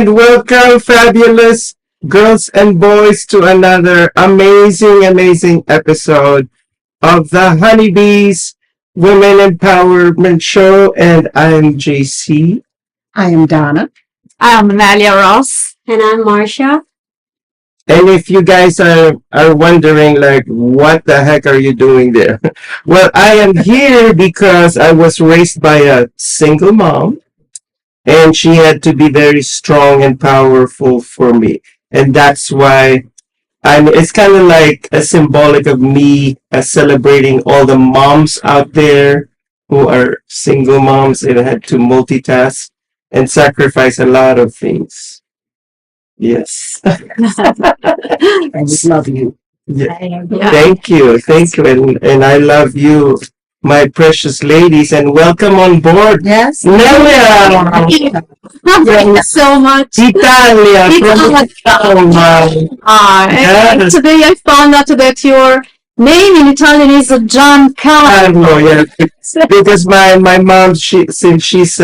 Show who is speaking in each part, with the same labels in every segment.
Speaker 1: and welcome, fabulous girls and boys, to another amazing episode of the Honeybees Women Empowerment Show. And I'm JC.
Speaker 2: I am Donna.
Speaker 3: I'm Nelia Ross.
Speaker 4: And I'm Marsha.
Speaker 1: And if you guys are wondering, like, what the heck are you doing there? Well, I am here because I was raised by a single mom, and she had to be very strong and powerful for me. And that's why it's kind of like a symbolic of me celebrating all the moms out there who are single moms and had to multitask and sacrifice a lot of things. Yes.
Speaker 2: I just love you.
Speaker 1: Yeah. Thank you. And I love you, my precious ladies, and welcome on board.
Speaker 2: Yes.
Speaker 1: Nelia.
Speaker 3: Thank you so much.
Speaker 1: Italia. From
Speaker 3: and today I found out that your name in Italian is Giancarlo.
Speaker 1: Yes. Because my mom, since she's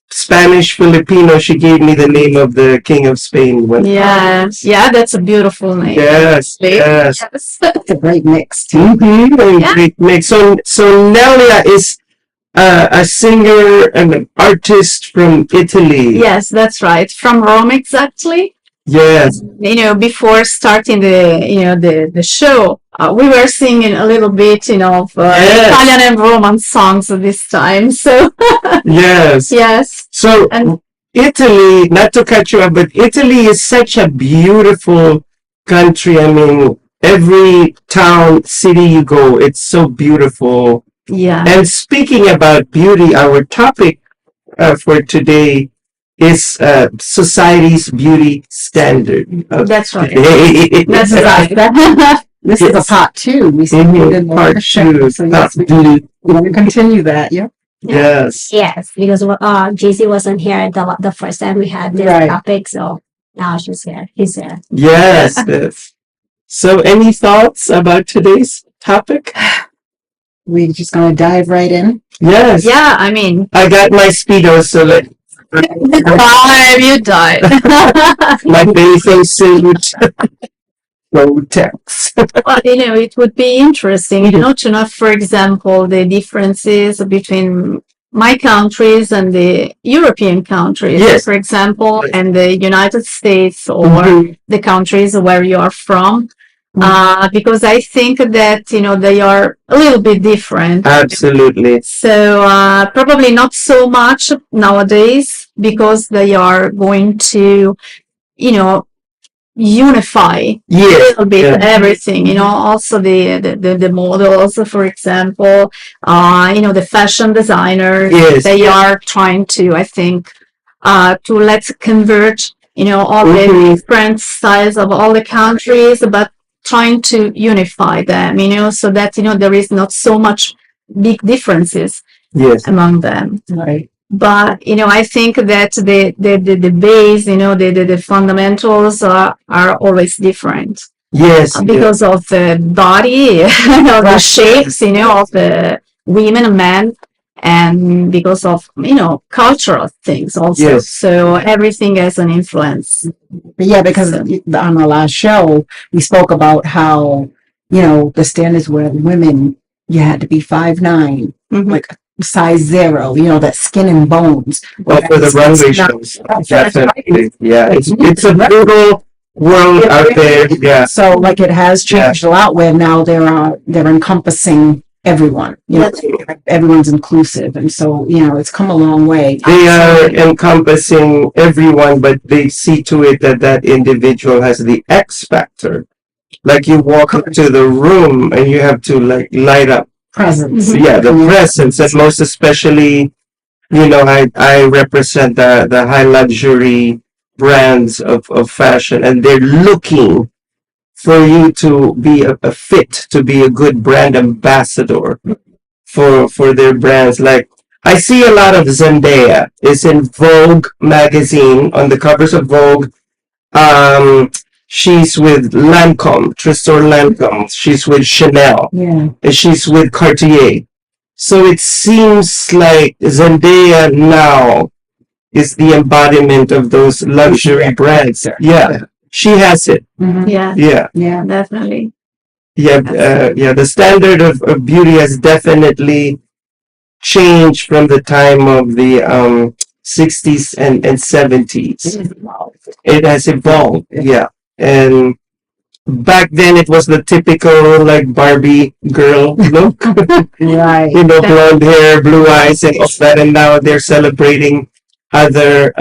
Speaker 1: Spanish Filipino, she gave me the name of the King of Spain.
Speaker 3: Yeah, that's a beautiful name.
Speaker 1: Yes.
Speaker 2: It's a great mix too.
Speaker 1: Mm-hmm. Great mix. So Nelia is a singer and an artist from Italy.
Speaker 3: Yes, that's right. From Rome, exactly.
Speaker 1: Yes.
Speaker 3: Before starting the show, we were singing a little bit, of Italian and Roman songs this time. So
Speaker 1: yes.
Speaker 3: Yes.
Speaker 1: So Italy, not to cut you off, but Italy is such a beautiful country. I mean, every town, city you go, it's so beautiful.
Speaker 3: Yeah.
Speaker 1: And speaking about beauty, our topic for today is society's beauty standard.
Speaker 3: That's right.
Speaker 1: That's
Speaker 3: right.
Speaker 2: This is a part 2. We did
Speaker 1: part 2.
Speaker 2: So yes, we want to continue that. Yep.
Speaker 1: Yes.
Speaker 4: Yes, because JC wasn't here the first time we had this topic, so now she's here. He's here.
Speaker 1: Yes. So any thoughts about today's topic?
Speaker 2: We're just going to dive right in.
Speaker 1: Yes.
Speaker 3: Yeah, I mean,
Speaker 1: I got my Speedo, so
Speaker 3: you died.
Speaker 1: My bathing suit. Text.
Speaker 3: Well, it would be interesting, to know, for example, the differences between my countries and the European countries,
Speaker 1: yes.
Speaker 3: For example, and the United States or the countries where you are from. Because I think that, they are a little bit different.
Speaker 1: Absolutely.
Speaker 3: So probably not so much nowadays because they are going to, unify a little bit everything, also the models, for example, the fashion designers, they are trying to, I think, to let's converge, all the different styles of all the countries, but trying to unify them, so that, there is not so much big differences among them.
Speaker 2: Right.
Speaker 3: But, I think that the base, the fundamentals are always different.
Speaker 1: Yes.
Speaker 3: Because of the body, the shapes, of the women and men, and because of, cultural things also.
Speaker 1: Yes.
Speaker 3: So everything has an influence.
Speaker 2: But yeah, because on the last show, we spoke about how, the standards were women, you had to be 5'9", like size 0, that skin and bones.
Speaker 1: Well, for the runway shows, definitely. Yeah, it's a brutal world out there. Yeah.
Speaker 2: So, like, it has changed a lot where now they're encompassing everyone. Everyone's inclusive, and so it's come a long way.
Speaker 1: They are encompassing everyone, but they see to it that individual has the X factor. Like, you walk into the room and you have to light up.
Speaker 2: Presence.
Speaker 1: Yeah, the presence, and most especially, I represent the high luxury brands of fashion, and they're looking for you to be a fit, to be a good brand ambassador for their brands. Like, I see a lot of Zendaya is in Vogue magazine, on the covers of Vogue. She's with Lancome, Tresor Lancome. She's with Chanel.
Speaker 2: Yeah.
Speaker 1: And she's with Cartier. So it seems like Zendaya now is the embodiment of those luxury brands. Yeah, she has it.
Speaker 3: Yeah, definitely.
Speaker 1: Yeah, the standard of beauty has definitely changed from the time of the 60s and 70s. It has evolved, yeah. And back then it was the typical like Barbie girl look.
Speaker 2: Right.
Speaker 1: Blonde hair, blue eyes, and all that. And now they're celebrating other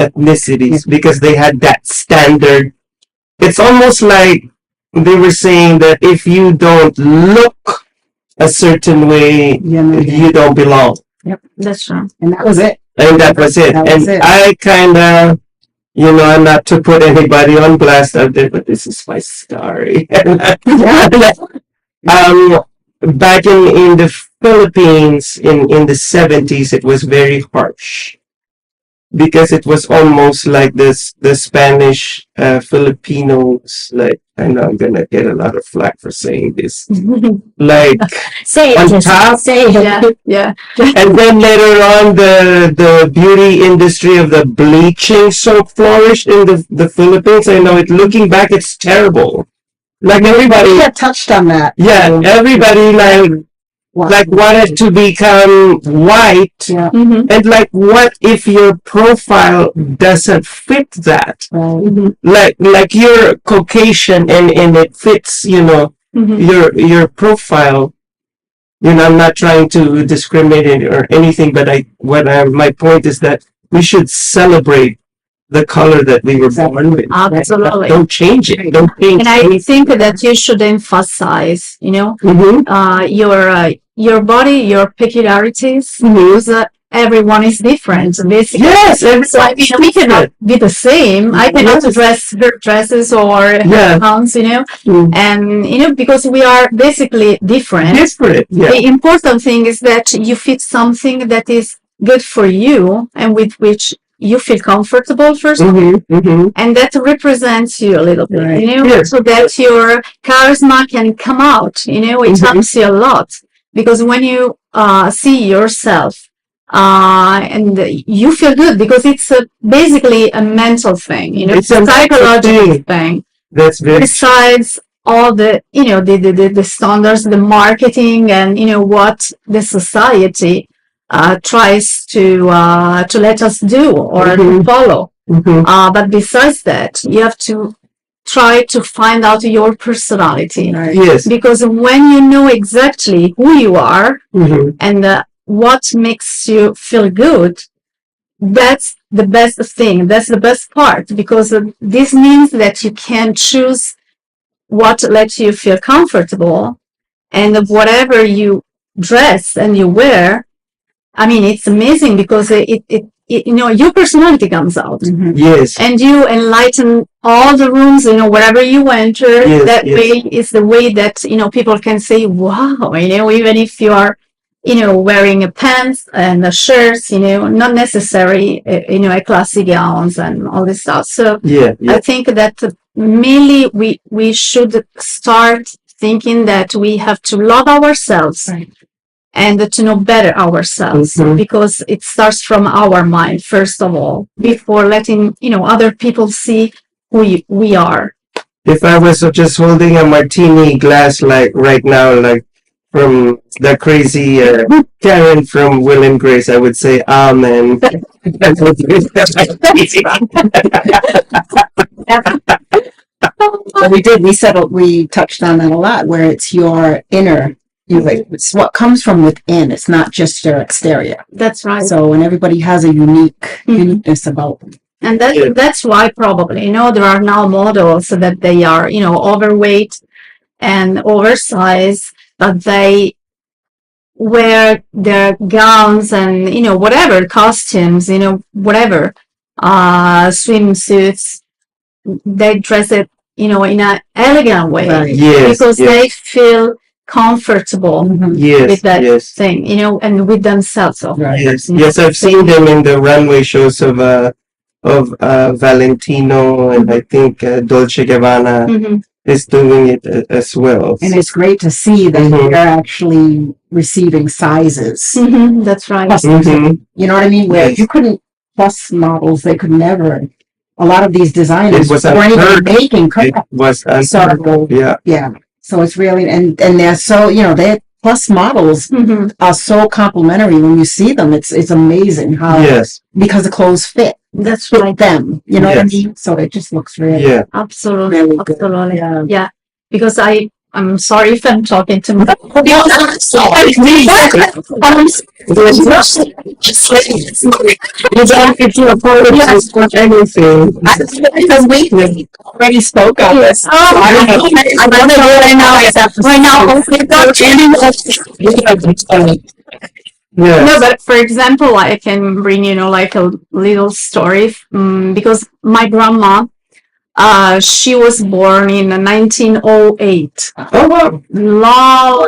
Speaker 1: ethnicities because they had that standard. It's almost like they were saying that if you don't look a certain way, you don't belong.
Speaker 2: Yep,
Speaker 3: that's true.
Speaker 2: And that was it.
Speaker 1: And that was it. I kind of, not to put anybody on blast out there, but this is my story. Back in the Philippines in the 70s, it was very harsh because it was almost like the Spanish Filipinos. Like, I know I'm gonna get a lot of flack for saying this. Like
Speaker 4: say
Speaker 1: on
Speaker 4: it,
Speaker 1: top,
Speaker 4: say it.
Speaker 3: Yeah.
Speaker 1: And then later on, the beauty industry of the bleaching so flourished in the Philippines. I know it. Looking back, it's terrible. Like everybody
Speaker 2: touched on that.
Speaker 1: Yeah, everybody like wanted to become white, and like, what if your profile doesn't fit that? Like you're Caucasian and it fits, your profile. I'm not trying to discriminate or anything, but my point is that we should celebrate the color that we were born with.
Speaker 3: Absolutely.
Speaker 1: Don't change it. Don't change
Speaker 3: And I think that you should emphasize, your body, your peculiarities, because everyone is different. Basically.
Speaker 1: Yes,
Speaker 3: so we cannot be the same. I cannot dress her dresses or her gowns, and because we are basically different. The important thing is that you fit something that is good for you and with which you feel comfortable first, and that represents you a little bit, so that your charisma can come out. It helps you a lot, because when you see yourself and you feel good, because it's basically a mental thing, it's a psychological thing.
Speaker 1: That's very.
Speaker 3: Besides all the the standards, the marketing, and what the society tries to let us do or to follow. But besides that, you have to try to find out your personality.
Speaker 1: Yes.
Speaker 3: Because when you know exactly who you are and what makes you feel good, that's the best thing. That's the best part, because this means that you can choose what lets you feel comfortable, and whatever you dress and you wear, I mean, it's amazing because it your personality comes out.
Speaker 1: Yes.
Speaker 3: And you enlighten all the rooms, wherever you enter. Way is the way that, people can say, wow, even if you are, wearing a pants and a shirts, not necessary, a classy gowns and all this stuff. So I think that mainly we should start thinking that we have to love ourselves. And to know better ourselves, because it starts from our mind, first of all, before letting, other people see who we are.
Speaker 1: If I was just holding a martini glass, like right now, like from the crazy Karen from Will and Grace, I would say, amen.
Speaker 2: We touched on that a lot, where it's your inner. It's what comes from within. It's not just your exterior.
Speaker 3: That's right.
Speaker 2: So, and everybody has a uniqueness about them.
Speaker 3: And that's why probably, there are now models that they are, overweight and oversized, but they wear their gowns and, whatever, costumes, whatever, swimsuits, they dress it, in an elegant way. Because they feel comfortable with that thing, and with themselves.
Speaker 1: Yes, I've seen them in the runway shows of Valentino, and I think Dolce Gabbana is doing it as well.
Speaker 2: And it's great to see that they're actually receiving sizes.
Speaker 3: That's right.
Speaker 2: You know what I mean? Where you couldn't plus models, they could never. A lot of these designers
Speaker 1: It was
Speaker 2: weren't even
Speaker 1: unheard.
Speaker 2: making
Speaker 1: It was unheard.
Speaker 2: so
Speaker 1: Yeah.
Speaker 2: yeah. So it's really and they're so they plus models are so complimentary when you see them. It's amazing how
Speaker 1: Yes.
Speaker 2: because the clothes fit
Speaker 3: That's
Speaker 2: fit
Speaker 3: right.
Speaker 2: them. You know what I
Speaker 1: Yes.
Speaker 2: mean? So it just looks really
Speaker 1: Yeah.
Speaker 3: Absolutely.
Speaker 2: really good.
Speaker 3: Absolutely.
Speaker 2: Yeah.
Speaker 3: Yeah. Because I'm sorry if I'm talking to my
Speaker 1: You don't get to apologize for anything.
Speaker 2: Because we already spoke on this.
Speaker 3: Oh, I don't know right now. Right now,
Speaker 1: Yes.
Speaker 3: no, but for example, I can bring, like a little story, because my grandma, she was born in 1908.
Speaker 1: Oh, wow.
Speaker 3: Long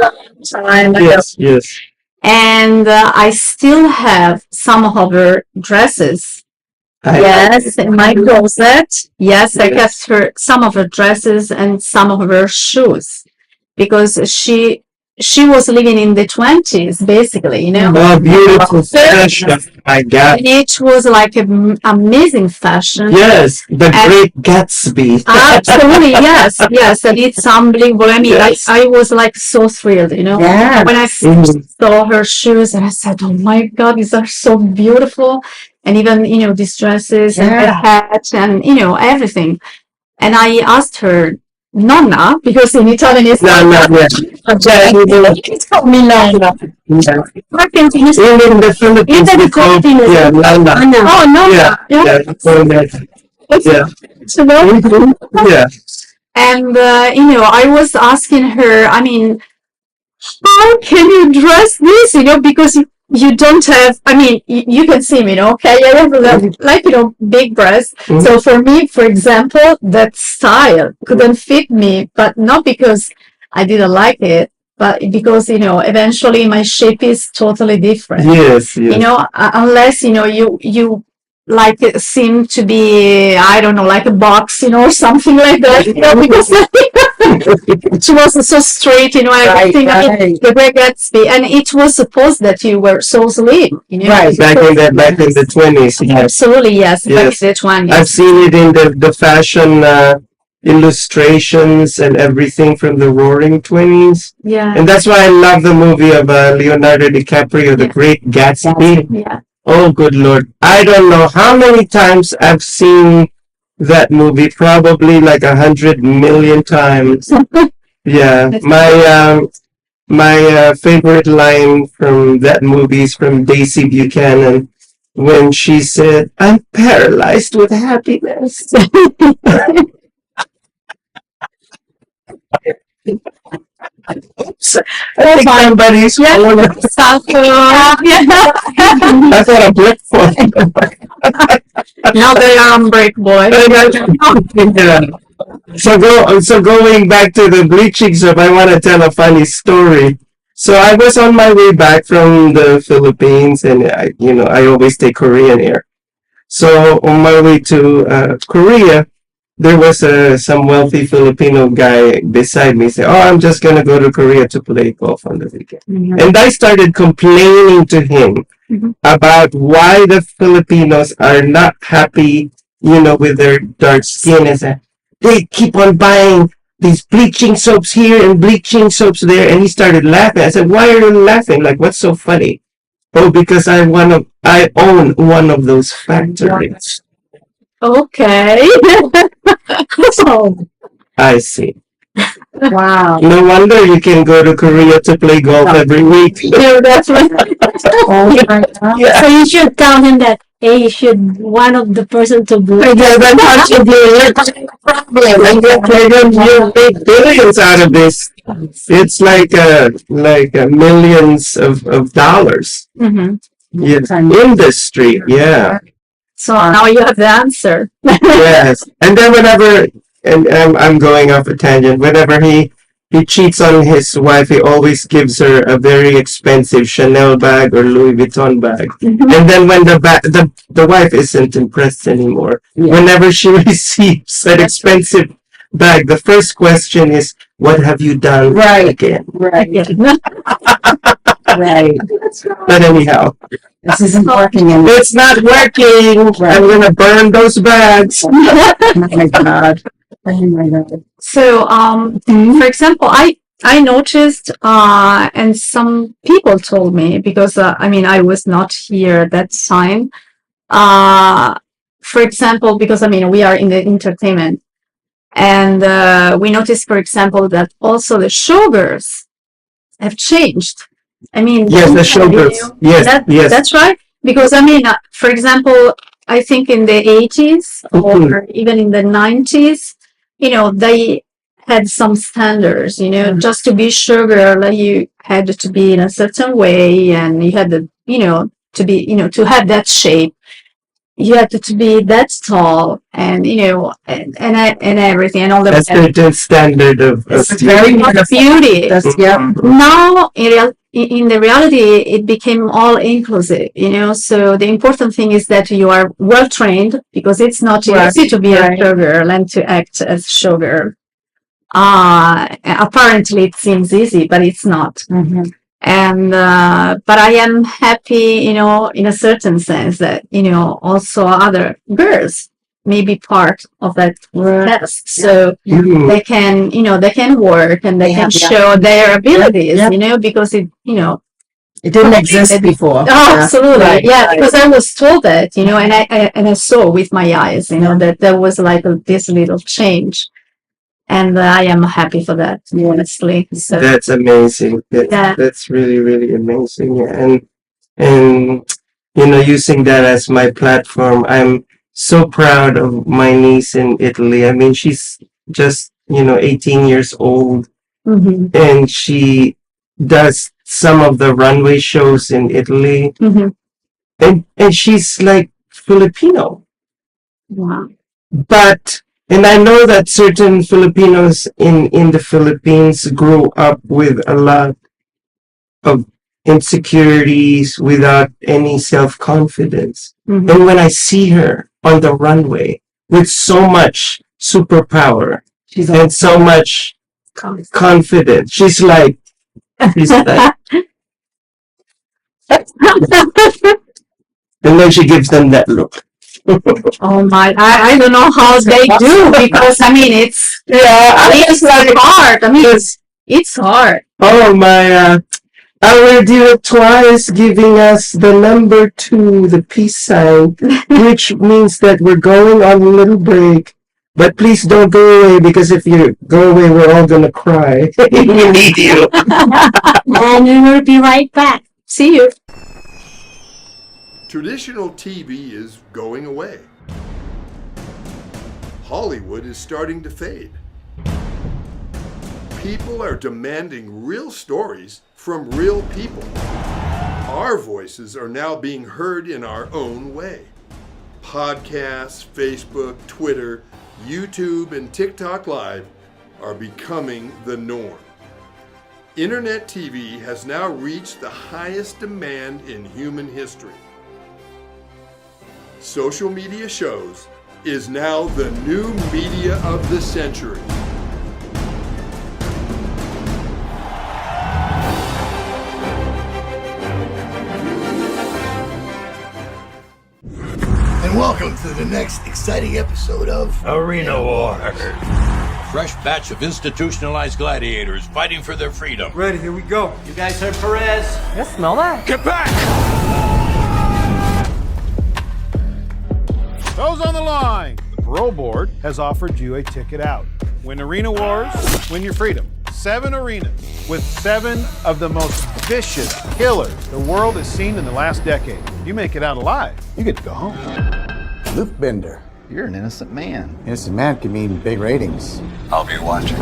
Speaker 3: time ago.
Speaker 1: Yes, yes.
Speaker 3: And I still have some of her dresses. Yes, in my closet. Yes, I kept some of her dresses and some of her shoes because she was living in the 20s, basically,
Speaker 1: Oh, beautiful fashion. My God.
Speaker 3: And it was like an amazing fashion.
Speaker 1: Yes, the Great Gatsby.
Speaker 3: Absolutely, yes, yes, and it's unbelievable. I mean,
Speaker 1: Yes.
Speaker 3: I was like so thrilled,
Speaker 2: Yeah.
Speaker 3: when I saw her shoes, and I said, "Oh my God, these are so beautiful!" And even these dresses and the hat and everything. And I asked her, Nonna, because in Italian it's
Speaker 1: No, yeah.
Speaker 3: She told me Nonna.
Speaker 1: Yeah.
Speaker 3: I can use
Speaker 1: In the Philippines,
Speaker 3: Even
Speaker 1: we
Speaker 3: the
Speaker 1: call
Speaker 3: Philippines.
Speaker 1: yeah, Nana.
Speaker 3: Oh, Nonna.
Speaker 1: Yeah, yeah, we call that. Yeah. Yeah.
Speaker 3: And I was asking her, I mean, how can you dress this? Because you don't have. I mean, you can see me, okay? I have like big breasts. So for me, for example, that style couldn't fit me, but not because I didn't like it, but because eventually my shape is totally different.
Speaker 1: Yes, yes.
Speaker 3: Unless you like it seem to be, I don't know, like a box, or something like that, because she was so straight, everything.
Speaker 2: Right.
Speaker 3: The Great Gatsby, and it was supposed that you were so slim,
Speaker 2: Right.
Speaker 1: Back in the 20s. Yes.
Speaker 3: Absolutely, yes.
Speaker 1: Yes.
Speaker 3: Back in the 20s.
Speaker 1: I've seen it in the fashion illustrations and everything from the Roaring 20s.
Speaker 3: Yeah.
Speaker 1: And that's why I love the movie of Leonardo DiCaprio, The Great Gatsby.
Speaker 3: Yeah.
Speaker 1: Oh, good Lord. I don't know how many times I've seen that movie, probably like 100 million times. Yeah. My favorite line from that movie is from Daisy Buchanan when she said, "I'm paralyzed with happiness." Oops. I think somebody's phone. I thought I blinked for
Speaker 3: Now they are on break, boy.
Speaker 1: Yeah. So going back to the bleaching soap, I want to tell a funny story. So I was on my way back from the Philippines, and I always take Korean Air. So on my way to Korea, there was some wealthy Filipino guy beside me. Say, "Oh, I'm just gonna go to Korea to play golf on the weekend." And I started complaining to him about why the Filipinos are not happy, with their dark skin. And said, they keep on buying these bleaching soaps here and bleaching soaps there. And he started laughing. I said, "Why are you laughing? Like, what's so funny?" "Oh, because I own one of those factories."
Speaker 3: Okay.
Speaker 1: I see.
Speaker 2: Wow.
Speaker 1: No wonder you can go to Korea to play golf every week.
Speaker 3: Yeah, that's right.
Speaker 2: Oh my God.
Speaker 1: Yeah.
Speaker 4: So you should tell him that, hey, you should one of the person to blue.
Speaker 1: Because I'm not to do it. Problem. And they're going to make billions out of this. It's like millions of dollars. Yes. Industry. Yeah.
Speaker 3: So now you have the answer.
Speaker 1: Yes. And then whenever, and I'm going off a tangent, whenever he cheats on his wife, he always gives her a very expensive Chanel bag or Louis Vuitton bag. And then when the wife isn't impressed anymore, whenever she receives an expensive bag, the first question is, "What have you done again?"
Speaker 2: Right. Right.
Speaker 1: But anyhow,
Speaker 2: This isn't working and
Speaker 1: it's not working. I'm gonna burn those bags.
Speaker 2: oh my God. Oh my God.
Speaker 3: So, for example, I noticed, and some people told me because I mean I was not here at that time. For example, because I mean we are in the entertainment, and we noticed, for example, that also the showgirls have changed. I mean,
Speaker 1: Yes, the showgirls. Yes, yes.
Speaker 3: That's right. Because I mean, for example, I think in the 80s or even in the 90s, you know, they had some standards, you know, just to be showgirl, you had to be in a certain way and you had to, you know, to be, you know, to have that shape. You had to be that tall and, you know, and everything and all the
Speaker 1: That's the standard of
Speaker 2: very
Speaker 3: beauty.
Speaker 2: That's, yeah.
Speaker 3: Now, in the reality, it became all inclusive, you know. So the important thing is that you are well trained because it's not easy to be a showgirl and to act as showgirl. Apparently, it seems easy, but it's not. And but I am happy, you know, in a certain sense that, you know, also other girls may be part of that test, so they can, you know, they can work and they can show their abilities, you know, because it, you know,
Speaker 2: it didn't exist before.
Speaker 3: Oh, absolutely, because I was told that, you know, and I saw with my eyes, you know, that there was like this little change. And I am happy for that, honestly. So
Speaker 1: that's amazing. That's really, really amazing. And you know, using that as my platform, I'm so proud of my niece in Italy. I mean, she's just, you know, 18 years old, and she does some of the runway shows in Italy, and she's like Filipino.
Speaker 3: Wow.
Speaker 1: And I know that certain Filipinos in the Philippines grew up with a lot of insecurities without any self-confidence. And when I see her on the runway with so much superpower and so much confidence, she's like and then she gives them that look.
Speaker 3: Oh my, I don't know how they do because I mean it's it's like hard. I mean it's hard.
Speaker 1: Oh my, our director is giving us the number 2, the peace sign, which means that we're going on a little break. But please don't go away because if you go away, we're all gonna cry. We need you.
Speaker 4: And we will be right back.
Speaker 3: See you.
Speaker 5: Traditional TV is going away. Hollywood is starting to fade. People are demanding real stories from real people. Our voices are now being heard in our own way. Podcasts, Facebook, Twitter, YouTube, and TikTok Live are becoming the norm. Internet TV has now reached the highest demand in human history. Social media shows is now the new media of the century.
Speaker 6: And welcome to the next exciting episode of
Speaker 7: Arena War. Fresh batch of institutionalized gladiators fighting for their freedom.
Speaker 8: Ready, here we go. You guys heard Perez?
Speaker 9: Yes, smell that.
Speaker 7: Get back!
Speaker 10: Those on the line, the parole board has offered you a ticket out. Win Arena Wars, win your freedom. 7 arenas with 7 of the most vicious killers the world has seen in the last decade. You make it out alive, you get to go home.
Speaker 11: Luke Bender.
Speaker 12: You're an innocent man.
Speaker 11: Innocent man can mean big ratings.
Speaker 12: I'll be watching.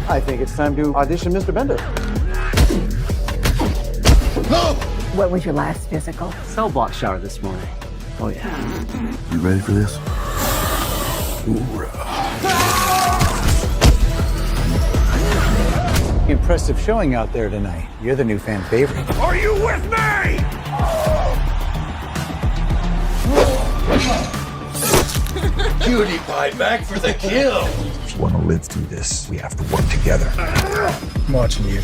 Speaker 11: I think it's time to audition Mr. Bender.
Speaker 6: No!
Speaker 9: What was your last physical?
Speaker 12: Cell block shower this morning. Oh yeah.
Speaker 6: You ready for this?
Speaker 11: Impressive showing out there tonight. You're the new fan favorite.
Speaker 7: Are you with me? Cutie pie back for the kill.
Speaker 6: If you want to live through this, we have to work together. I'm watching you.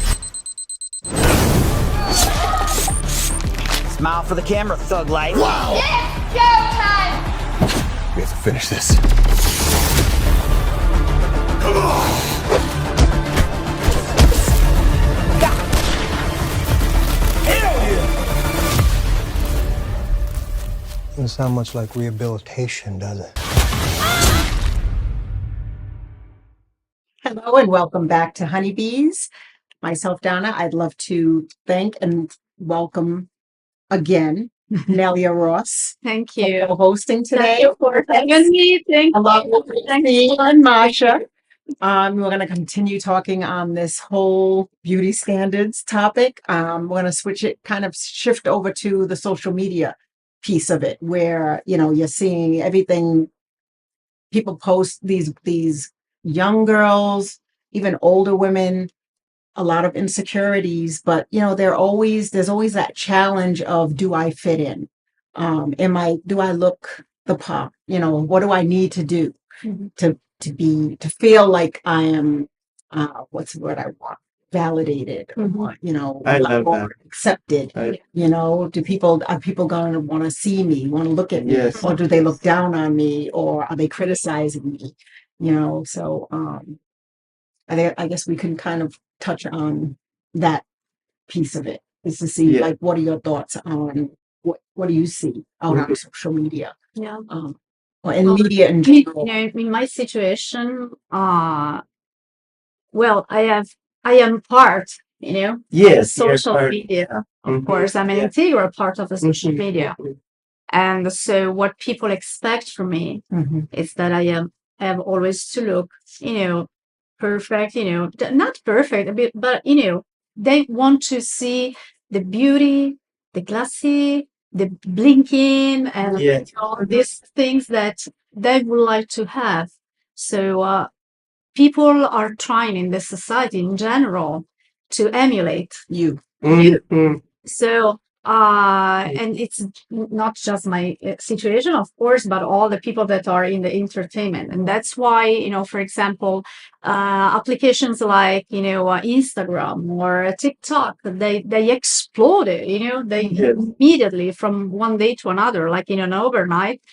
Speaker 8: Smile for the camera, thug life.
Speaker 6: Wow!
Speaker 13: It's showtime!
Speaker 12: We have to finish this.
Speaker 6: Come on! Hell yeah!
Speaker 14: Doesn't sound much like rehabilitation, does it?
Speaker 2: Hello and welcome back to Honeybees. Myself, Donna, I'd love to thank and welcome again Nelia Ross.
Speaker 3: Thank you
Speaker 2: For hosting today.
Speaker 3: Thank you for having me. Thank you.
Speaker 2: Christine and Marsha. We're going to continue talking on this whole beauty standards topic. We're going to switch it, kind of shift over to the social media piece of it, where, you know, you're seeing everything. People post these young girls, even older women, a lot of insecurities, but you know, there's always that challenge of, do I fit in? Do I look the part? You know, what do I need to do to feel like I am, what's the word I want? Validated, or, you know,
Speaker 1: I love that.
Speaker 2: accepted. You know, are people going to want to see me, want to look at me,
Speaker 1: Yes.
Speaker 2: or do they look down on me, or are they criticizing me? You know, so I guess we can kind of touch on that piece of it, is to see like, what are your thoughts on what do you see out on social media?
Speaker 3: Yeah.
Speaker 2: Or in media in general.
Speaker 3: You know, in my situation, well, I am part, you know, of social media. Of course, I'm an integral part of the social media. And so what people expect from me is that I have always to look, you know, perfect, you know, not perfect, but, you know, they want to see the beauty, the glassy, the blinking, and all these things that they would like to have. So people are trying in the society in general to emulate you. So and it's not just my situation, of course, but all the people that are in the entertainment. And that's why, you know, for example, applications like, you know, Instagram or TikTok, they exploded, you know, they immediately from one day to another, like in an overnight.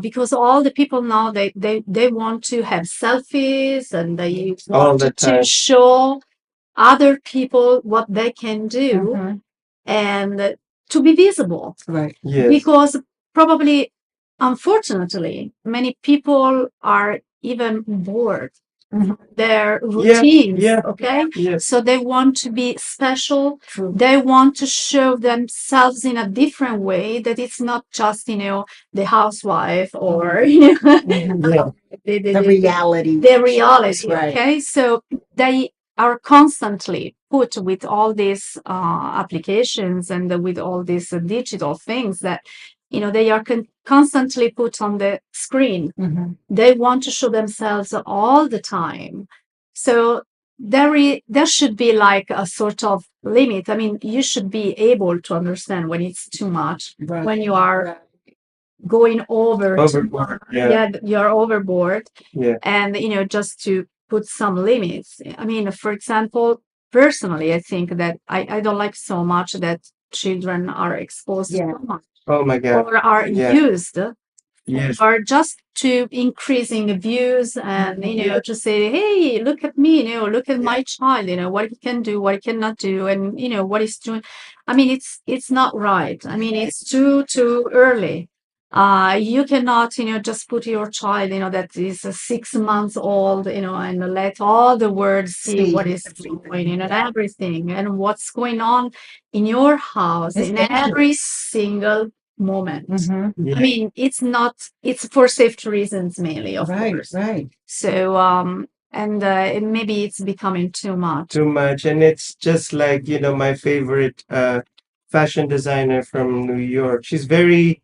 Speaker 3: Because all the people now, they want to have selfies, and they want to show other people what they can do and to be visible.
Speaker 2: Right.
Speaker 3: Because probably, unfortunately, many people are even bored their routines. Okay. So they want to be special. They want to show themselves in a different way, that it's not just, you know, the housewife or, you know,
Speaker 2: the reality.
Speaker 3: The reality.
Speaker 2: Right.
Speaker 3: Okay. So they are constantly put with all these applications and with all these digital things that, you know, they are constantly put on the screen. They want to show themselves all the time. So there should be like a sort of limit. I mean, you should be able to understand when it's too much, when you are going overboard. You're overboard. And, you know, just to put some limits. I mean, for example, personally, I think that I don't like so much that children are exposed to so much.
Speaker 1: Oh my God.
Speaker 3: Or are used or just to increasing views, and, you know, to say, hey, look at me, you know, look at my child, you know, what he can do, what he cannot do, and, you know, what he's doing. I mean, it's not right. I mean, it's too early. You cannot, you know, just put your child, you know, that is 6 months old, you know, and let all the world see what is going, you know, everything and what's going on in your house in every single moment. I mean, it's for safety reasons mainly, of course.
Speaker 2: Right.
Speaker 3: So, and maybe it's becoming too much.
Speaker 1: And it's just like, you know, my favorite fashion designer from New York. She's very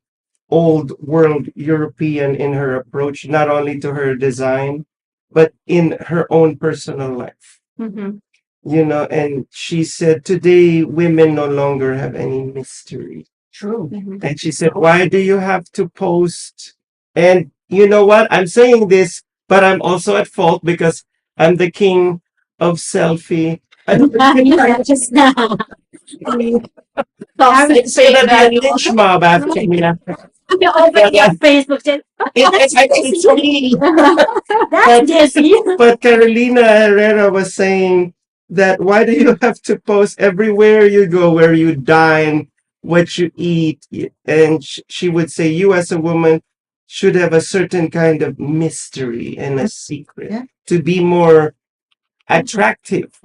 Speaker 1: old world European in her approach, not only to her design, but in her own personal life. You know, and she said, today women no longer have any mystery.
Speaker 2: True.
Speaker 1: And she said, why do you have to post? And you know what? I'm saying this, but I'm also at fault because I'm the king of selfie. It's gonna be a lynch mob after me.
Speaker 4: You open your Facebook,
Speaker 1: It's me.
Speaker 4: that's Jesse.
Speaker 1: But Carolina Herrera was saying that why do you have to post everywhere you go, where you dine, what you eat? And she would say, you as a woman should have a certain kind of mystery and a secret to be more attractive.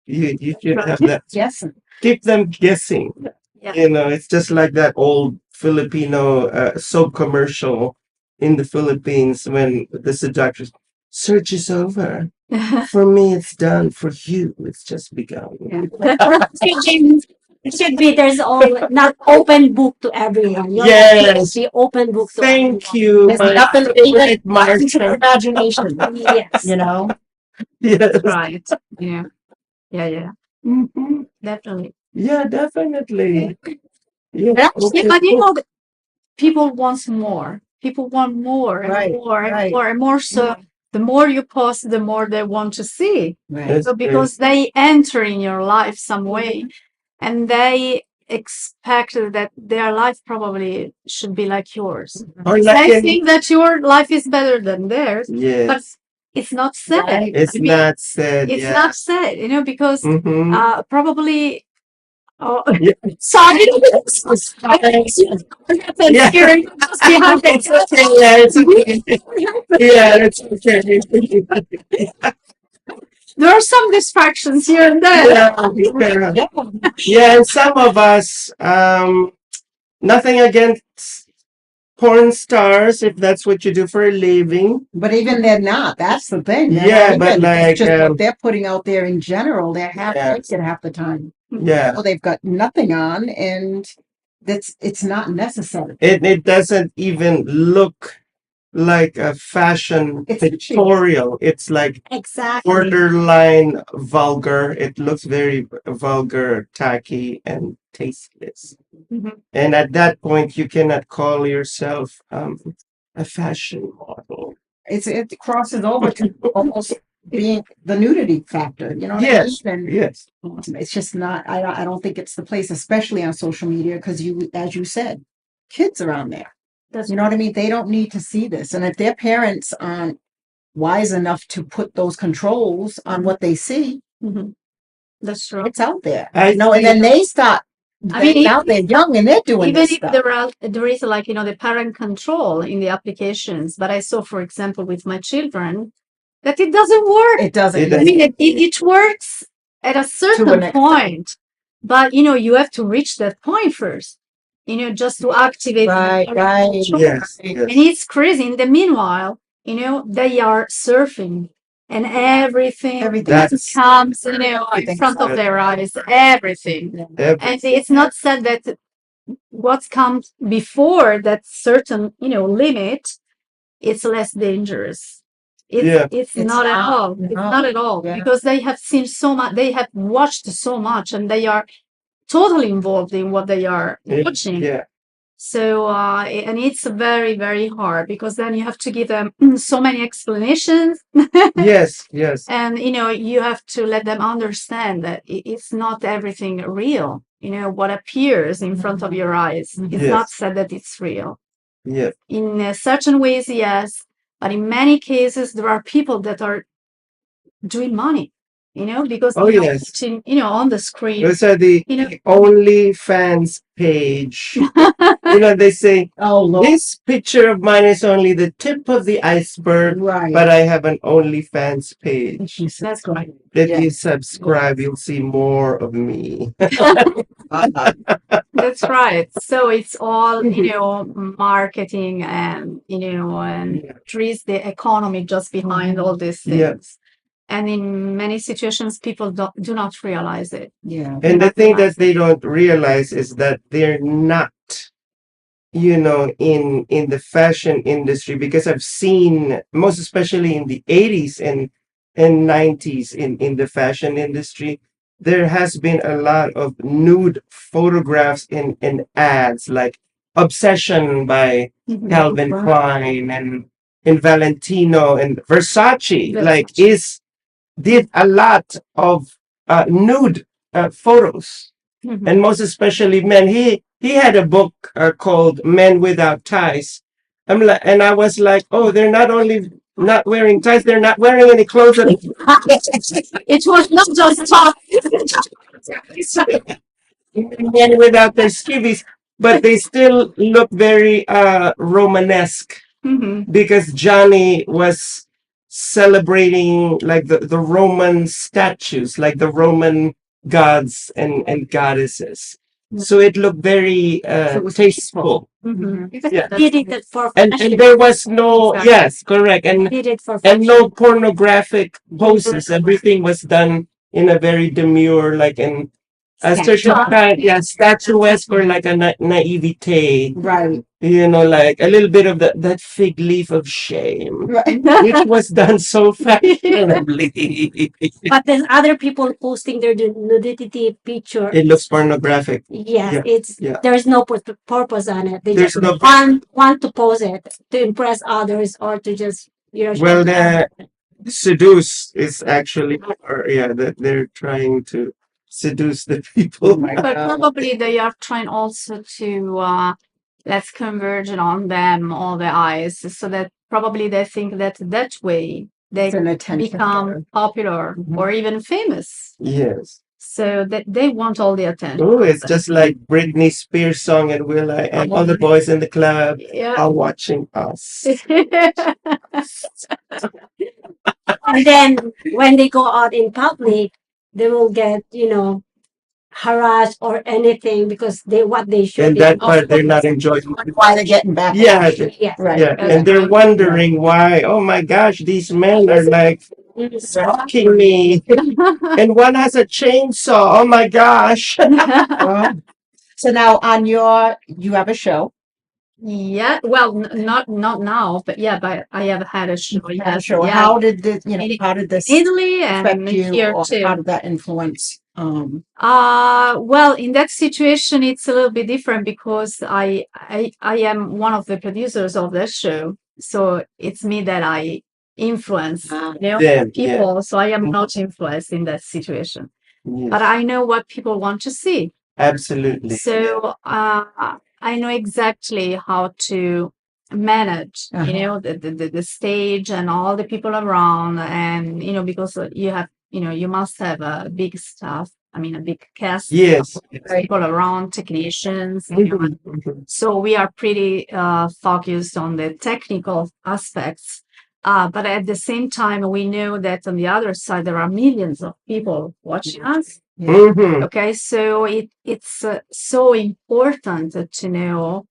Speaker 1: You should have that.
Speaker 2: Yes.
Speaker 1: Keep them guessing.
Speaker 3: Yeah.
Speaker 1: It's just like that old Filipino soap commercial in the Philippines when the seductress, search is over. For me, it's done. For you, it's just begun.
Speaker 4: It should be there's all not open book to everyone.
Speaker 1: Yes.
Speaker 4: Be open book to
Speaker 1: Thank
Speaker 4: everyone.
Speaker 1: you.
Speaker 2: There's
Speaker 1: my
Speaker 2: nothing
Speaker 1: favorite
Speaker 2: Marsha.
Speaker 1: Marsha.
Speaker 2: Imagination.
Speaker 4: Yes.
Speaker 1: Yes.
Speaker 3: Right. Yeah. Yeah.
Speaker 1: Mhm.
Speaker 3: Definitely.
Speaker 1: Yeah, definitely. Yeah.
Speaker 3: Yeah, but people want more. People want more and
Speaker 2: Right,
Speaker 3: more and
Speaker 2: right.
Speaker 3: more and more. So the more you post, the more they want to see.
Speaker 2: Right.
Speaker 3: So because they enter in your life some way, and they expect that their life probably should be like yours.
Speaker 1: Or
Speaker 3: They
Speaker 1: like
Speaker 3: think that your life is better than theirs, but
Speaker 1: yes.
Speaker 3: it's not said.
Speaker 2: Right.
Speaker 1: It's
Speaker 3: I mean,
Speaker 1: not said.
Speaker 3: it's
Speaker 1: Yeah.
Speaker 3: not said, because
Speaker 1: Mhm.
Speaker 3: probably. Oh,
Speaker 1: Yeah.
Speaker 3: sorry.
Speaker 1: Yeah.
Speaker 3: Scary just behind
Speaker 1: It's
Speaker 3: the
Speaker 1: okay. Yeah, it's okay. Yeah, it's okay.
Speaker 3: There are some distractions here and there.
Speaker 1: Yeah. Yeah, and some of us, nothing against porn stars if that's what you do for a living.
Speaker 2: But even they're not. That's the thing. They're
Speaker 1: Yeah,
Speaker 2: not
Speaker 1: but
Speaker 2: even. It's
Speaker 1: like,
Speaker 2: just what they're putting out there in general. They're half
Speaker 1: Yeah.
Speaker 2: naked half the time.
Speaker 1: Yeah.
Speaker 2: Well, they've got nothing on, and it's not necessary.
Speaker 1: It doesn't even look like a fashion
Speaker 2: It's
Speaker 1: pictorial. It's like
Speaker 4: Exactly.
Speaker 1: borderline vulgar. It looks very vulgar, tacky, and tasteless.
Speaker 3: Mhm.
Speaker 1: And at that point, you cannot call yourself a fashion model.
Speaker 2: It crosses over to almost being the nudity factor. You know what
Speaker 1: Yes,
Speaker 2: I mean? And
Speaker 1: yes.
Speaker 2: it's just not. I don't think it's the place, especially on social media, because as you said, kids are on there. You know what I mean? They don't need to see this, and if their parents aren't wise enough to put those controls on what they see,
Speaker 3: That's true.
Speaker 2: it's out there.
Speaker 1: I
Speaker 2: And then they start.
Speaker 3: I mean,
Speaker 2: now they're young and they're doing
Speaker 3: even
Speaker 2: this
Speaker 3: if
Speaker 2: stuff.
Speaker 3: there is like, the parent control in the applications, but I saw, for example, with my children, that it doesn't work.
Speaker 2: It doesn't.
Speaker 3: I mean, it works at a certain
Speaker 2: an
Speaker 3: point, but you have to reach that point first, just to activate the
Speaker 2: Right,
Speaker 3: parent
Speaker 2: right.
Speaker 3: control.
Speaker 1: Yes,
Speaker 3: And it's crazy. In the meanwhile, they are surfing, and everything
Speaker 1: That's-
Speaker 3: comes, in front of their eyes, everything. And it's not said that what comes before that certain, limit, it's less dangerous. It's not at all. It's not at all, because they have seen so much, they have watched so much, and they are totally involved in what they are watching.
Speaker 1: Yeah.
Speaker 3: So, and it's very, very hard, because then you have to give them so many explanations.
Speaker 1: Yes, yes.
Speaker 3: And, you have to let them understand that it's not everything real. What appears in front of your eyes. It's not said that it's real.
Speaker 1: Yeah.
Speaker 3: In certain ways, yes. But in many cases, there are people that are doing money, because
Speaker 1: Oh,
Speaker 3: they are
Speaker 1: yes.
Speaker 3: watching, on the screen.
Speaker 1: Those are the OnlyFans page. They say,
Speaker 2: Oh, Lord.
Speaker 1: this picture of mine is only the tip of the iceberg,
Speaker 2: Right.
Speaker 1: but I have an OnlyFans page.
Speaker 3: That's right.
Speaker 1: If
Speaker 2: Yeah.
Speaker 1: you subscribe, you'll see more of me.
Speaker 3: That's right. So it's all, marketing, and, and there is the economy just behind all these things.
Speaker 1: Yes.
Speaker 3: And in many situations, people do not realize it.
Speaker 2: Yeah.
Speaker 1: And the thing that they don't realize is that they're not, in the fashion industry, because I've seen, most especially in the 80s and 90s in the fashion industry, there has been a lot of nude photographs in ads, like Obsession by Calvin Klein and Valentino and Versace, did a lot of nude photos. and most especially men. He had a book called Men Without Ties. And I was like, oh, they're not only not wearing ties, they're not wearing any clothes at all.
Speaker 3: It was not just talk.
Speaker 1: Men without their skivvies, but they still look very Romanesque. Because Johnny was celebrating like the Roman statues, like the Roman gods and goddesses. So it looked very tasteful. Yeah.
Speaker 4: Did it for
Speaker 1: And there was no, yes, correct.
Speaker 4: Did it for
Speaker 1: And no pornographic poses. Everything was done in a very demure, like in a certain kind, statuesque or like a naivete.
Speaker 2: Right.
Speaker 1: You know, like a little bit of that fig leaf of shame,
Speaker 2: Right.
Speaker 1: which was done so fashionably.
Speaker 4: But there's other people posting their nudity picture.
Speaker 1: It looks pornographic.
Speaker 4: Yes,
Speaker 1: Yeah.
Speaker 4: there's no purpose on it. They
Speaker 1: There's
Speaker 4: just
Speaker 1: no
Speaker 4: want to pose it to impress others or to just
Speaker 1: Well, the seduce is actually, or that they're trying to seduce the people.
Speaker 3: But probably they are trying also to let's converge on them, all the eyes, so that probably they think that that way they
Speaker 2: It's an attention
Speaker 3: become
Speaker 2: getter.
Speaker 3: popular or even famous.
Speaker 1: Yes.
Speaker 3: So that they want all the attention.
Speaker 1: Oh, it's just like Britney Spears song and Will I Am. All the boys in the club are watching us.
Speaker 4: And then when they go out in public, they will get, harassed or anything because what they should.
Speaker 1: And that part they're not enjoying.
Speaker 2: Why they're getting back.
Speaker 1: Yeah,
Speaker 4: Yes.
Speaker 2: Right.
Speaker 1: yeah. And they're wondering why, oh my gosh, these men are like stalking me. And one has a chainsaw. Oh my gosh.
Speaker 2: So now you have a show.
Speaker 3: Yeah, well, not now, but I have had a show. Yes,
Speaker 2: Show.
Speaker 3: yeah.
Speaker 2: How did this
Speaker 3: Italy and
Speaker 2: affect you,
Speaker 3: here
Speaker 2: or
Speaker 3: too.
Speaker 2: how did that influence?
Speaker 3: Well, in that situation, it's a little bit different because I am one of the producers of that show, so it's me that I influence, people. So I am not influenced in that situation, but I know what people want to see.
Speaker 1: Absolutely.
Speaker 3: So I know exactly how to manage, the stage and all the people around, and because you have, you must have a big staff. I mean, a big cast.
Speaker 1: Yes.
Speaker 3: Of people around, technicians. So we are pretty focused on the technical aspects. But at the same time, we know that on the other side, there are millions of people watching us. Okay, so it's so important to know.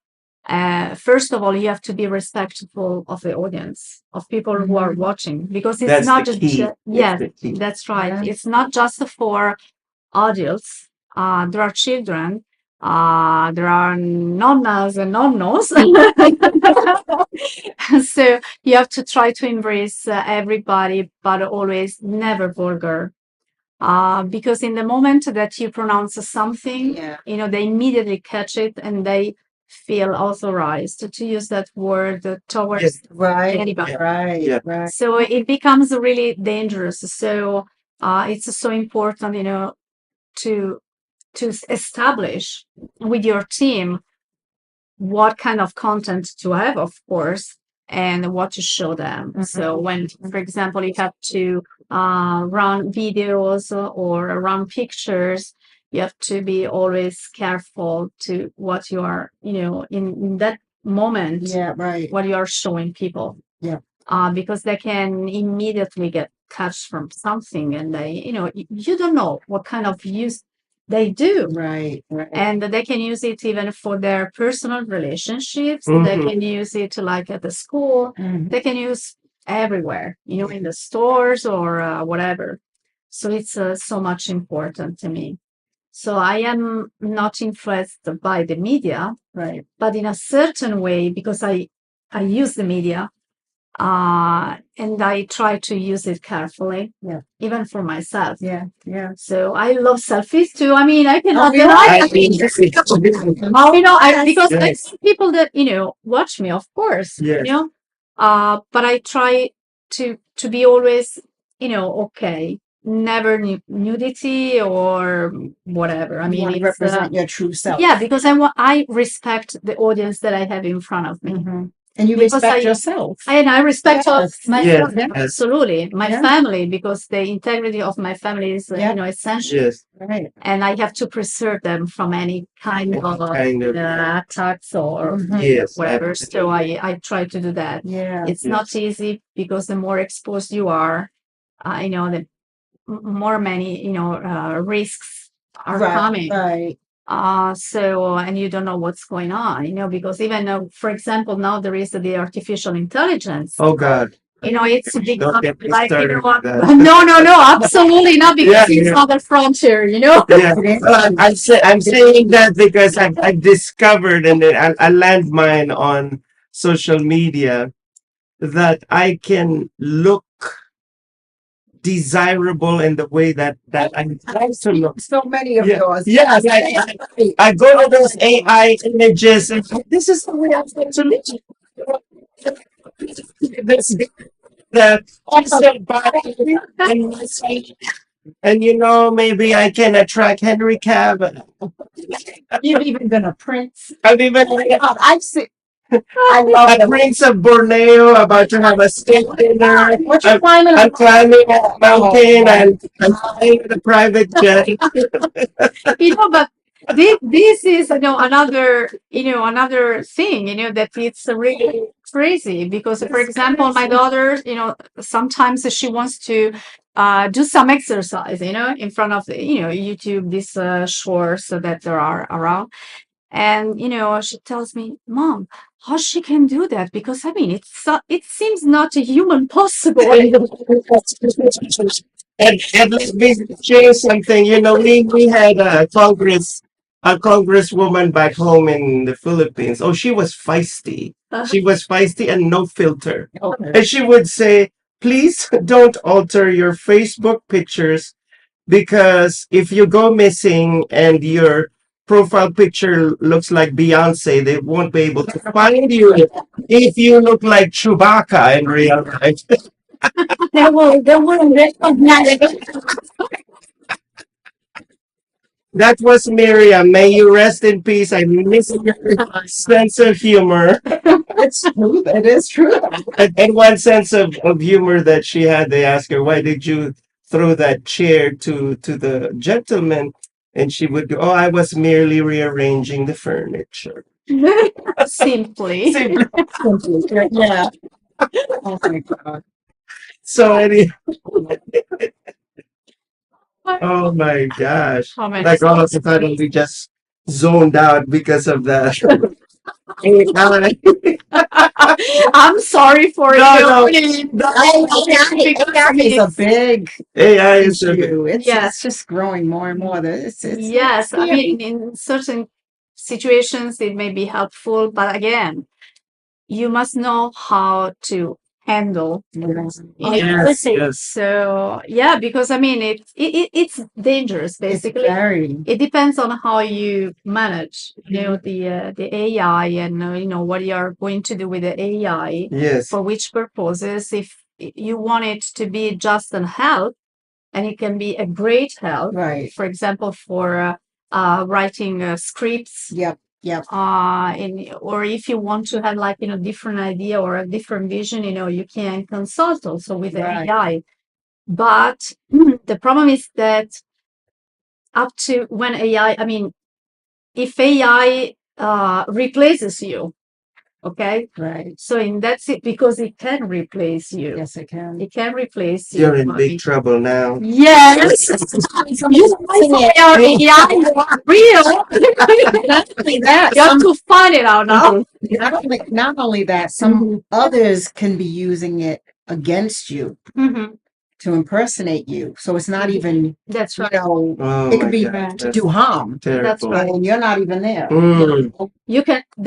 Speaker 3: First of all, you have to be respectful of the audience, of people who are watching, because it's not just that's right. It's not just for adults. There are children. There are nonnas and nonnos. So you have to try to embrace everybody, but always never vulgar. Because in the moment that you pronounce something, they immediately catch it and they feel authorized to use that word towards anybody.
Speaker 2: Right.
Speaker 3: So it becomes really dangerous. So it's so important, to establish with your team what kind of content to have, of course, and what to show them. So when, for example, you have to run videos or run pictures, you have to be always careful to what you are, in that moment, what you are showing people. Because they can immediately get touched from something, and they, you don't know what kind of use they do.
Speaker 2: Right.
Speaker 3: And they can use it even for their personal relationships. They can use it like at the school. They can use everywhere, in the stores or whatever. So it's so much important to me. So I am not influenced by the media,
Speaker 2: right?
Speaker 3: But in a certain way, because I use the media, and I try to use it carefully, even for myself. So I love selfies too. I mean, I cannot deny. Because I see people that watch me, of course. But I try to be always okay. never nudity or whatever. I
Speaker 2: You
Speaker 3: mean,
Speaker 2: want to
Speaker 3: it's,
Speaker 2: represent your true self.
Speaker 3: yeah, because I respect the audience that I have in front of me.
Speaker 2: And you
Speaker 3: Because
Speaker 2: respect yourself.
Speaker 3: And I respect myself,
Speaker 1: Yes.
Speaker 3: absolutely. My
Speaker 2: Yeah.
Speaker 3: family, because the integrity of my family is, essential.
Speaker 1: Yes.
Speaker 2: Right.
Speaker 3: And I have to preserve them from any kind of attacks or
Speaker 1: Yes,
Speaker 3: whatever. So
Speaker 1: absolutely.
Speaker 3: I try to do that.
Speaker 2: Yeah.
Speaker 3: It's not easy because the more exposed you are, the more many, risks are coming.
Speaker 2: Right.
Speaker 3: So, and you don't know what's going on, because even, for example, now there is the artificial intelligence.
Speaker 1: Oh God.
Speaker 3: It's
Speaker 1: Don't
Speaker 3: become
Speaker 1: get me
Speaker 3: like,
Speaker 1: started with that.
Speaker 3: no, absolutely not, because it's
Speaker 1: Yeah.
Speaker 3: not a frontier,
Speaker 1: Yeah, well, I'm saying that because I discovered a landmine on social media that I can look desirable in the way that I'm trying to look.
Speaker 2: So many of
Speaker 1: Yeah.
Speaker 2: yours.
Speaker 1: Yes, I go to those AI images and this is the way I'm going to look. This that also body and my face. And maybe I can attract Henry Cavill.
Speaker 2: You've even been a prince.
Speaker 1: I've even
Speaker 2: I've seen. I love
Speaker 1: a prince of Borneo about to have a steak dinner.
Speaker 2: What you climbing?
Speaker 1: I'm climbing a mountain and I'm flying in a private jet.
Speaker 3: But this is, another thing, that it's really crazy because, for example, my daughter, sometimes she wants to do some exercise, in front of the, YouTube, these shorts that there are around. And, she tells me, Mom, how she can do that? Because I mean, it seems not a human possible.
Speaker 1: And let me share something. We had a congresswoman back home in the Philippines. Oh, she was feisty. She was feisty and no filter.
Speaker 2: Okay.
Speaker 1: And she would say, please don't alter your Facebook pictures because if you go missing and your profile picture looks like Beyonce, they won't be able to find you if you look like Chewbacca in real life.
Speaker 4: They will recognize
Speaker 1: That was Miriam. May you rest in peace. I miss your sense of humor.
Speaker 2: It's true. It is true.
Speaker 1: And one sense of humor that she had, they asked her, why did you throw that chair to the gentleman? And she would go, oh, I was merely rearranging the furniture.
Speaker 3: Simply.
Speaker 2: Simply. Yeah. Oh my God.
Speaker 1: So anyway. Oh my gosh. Like all of a sudden we just zoned out because of that.
Speaker 3: I'm sorry for
Speaker 1: No,
Speaker 2: AI is a big
Speaker 1: AI is a
Speaker 2: issue. It's
Speaker 3: Yes.
Speaker 2: just growing more and more. It's
Speaker 3: Yes, I
Speaker 2: scary.
Speaker 3: mean, in certain situations it may be helpful, but again, you must know how to handle.
Speaker 1: Yes.
Speaker 3: So yeah, because I mean it's dangerous basically.
Speaker 2: It's very.
Speaker 3: It depends on how you manage, the AI and what you are going to do with the AI.
Speaker 1: Yes.
Speaker 3: For which purposes. If you want it to be just an help, and it can be a great help.
Speaker 2: Right.
Speaker 3: For example, for writing scripts.
Speaker 2: Yep. Yep.
Speaker 3: Or if you want to have like different idea or a different vision, you can consult also with the
Speaker 2: Right.
Speaker 3: AI. But the problem is that up to when AI, I mean, if AI replaces you, okay,
Speaker 2: Right.
Speaker 3: so that's it, because it can replace you.
Speaker 2: Yes, it can.
Speaker 3: It can replace you.
Speaker 1: You're in big trouble now.
Speaker 3: Yes. You are real.
Speaker 2: That,
Speaker 3: You have to find it out now.
Speaker 2: not only that, some others can be using it against you to impersonate you. So it's not even,
Speaker 3: That's right.
Speaker 1: Oh
Speaker 2: it could
Speaker 1: my
Speaker 2: be
Speaker 1: God,
Speaker 2: to
Speaker 1: that's
Speaker 2: do harm.
Speaker 3: That's
Speaker 1: terrible.
Speaker 3: right.
Speaker 2: And you're not even there.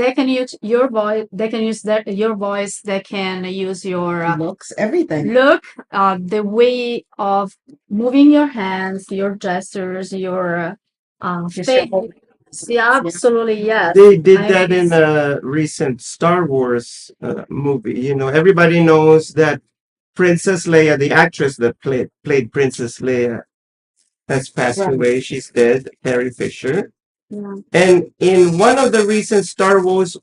Speaker 3: They can use your voice, they can use your voice, they can use your
Speaker 2: Looks, everything.
Speaker 3: look, the way of moving your hands, your gestures, your face. Yeah, absolutely, yes.
Speaker 1: They did
Speaker 3: I
Speaker 1: that
Speaker 3: mean,
Speaker 1: in a recent Star Wars movie. Everybody knows that Princess Leia, the actress that played Princess Leia, has passed away. She's dead, Carrie Fisher.
Speaker 3: Yeah.
Speaker 1: And in one of the recent Star Wars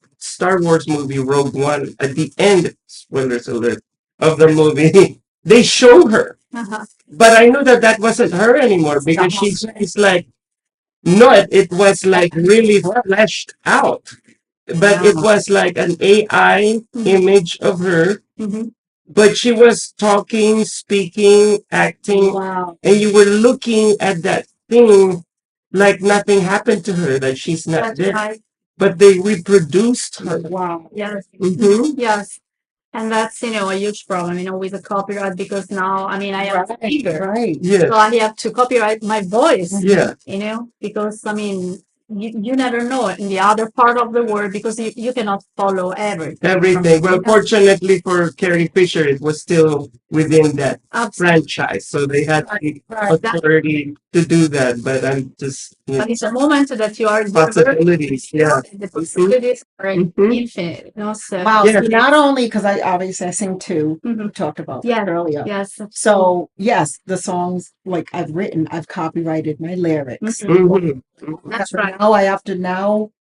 Speaker 1: movie, Rogue One, at the end, spoilers alert, of the movie, they show her.
Speaker 3: Uh-huh.
Speaker 1: But I knew that wasn't her anymore because she's like, no, it was like really fleshed out. But it was like an AI image of her.
Speaker 3: Mm-hmm.
Speaker 1: But she was talking, speaking, acting, and you were looking at that thing like nothing happened to her, that she's not there.
Speaker 3: Right.
Speaker 1: But they reproduced her.
Speaker 2: Wow.
Speaker 3: Yes.
Speaker 1: Mm-hmm.
Speaker 3: Yes. And that's, a huge problem, with the copyright, because now, I am a singer.
Speaker 2: Right.
Speaker 1: Yes.
Speaker 3: So I have to copyright my voice.
Speaker 1: Yeah.
Speaker 3: Because, you never know in the other part of the world, because you cannot follow everything.
Speaker 1: Well, fortunately for Carrie Fisher, it was still within that franchise, so they had the authority to do that. But I'm just,
Speaker 3: But it's a moment that you are
Speaker 1: possibilities. Yeah.
Speaker 3: the possibilities are infinite. So
Speaker 2: Wow. So not only, because I sing too, we talked about earlier.
Speaker 3: Yes.
Speaker 2: So yes, the songs like I've copyrighted my lyrics.
Speaker 3: That's right.
Speaker 2: Now I have to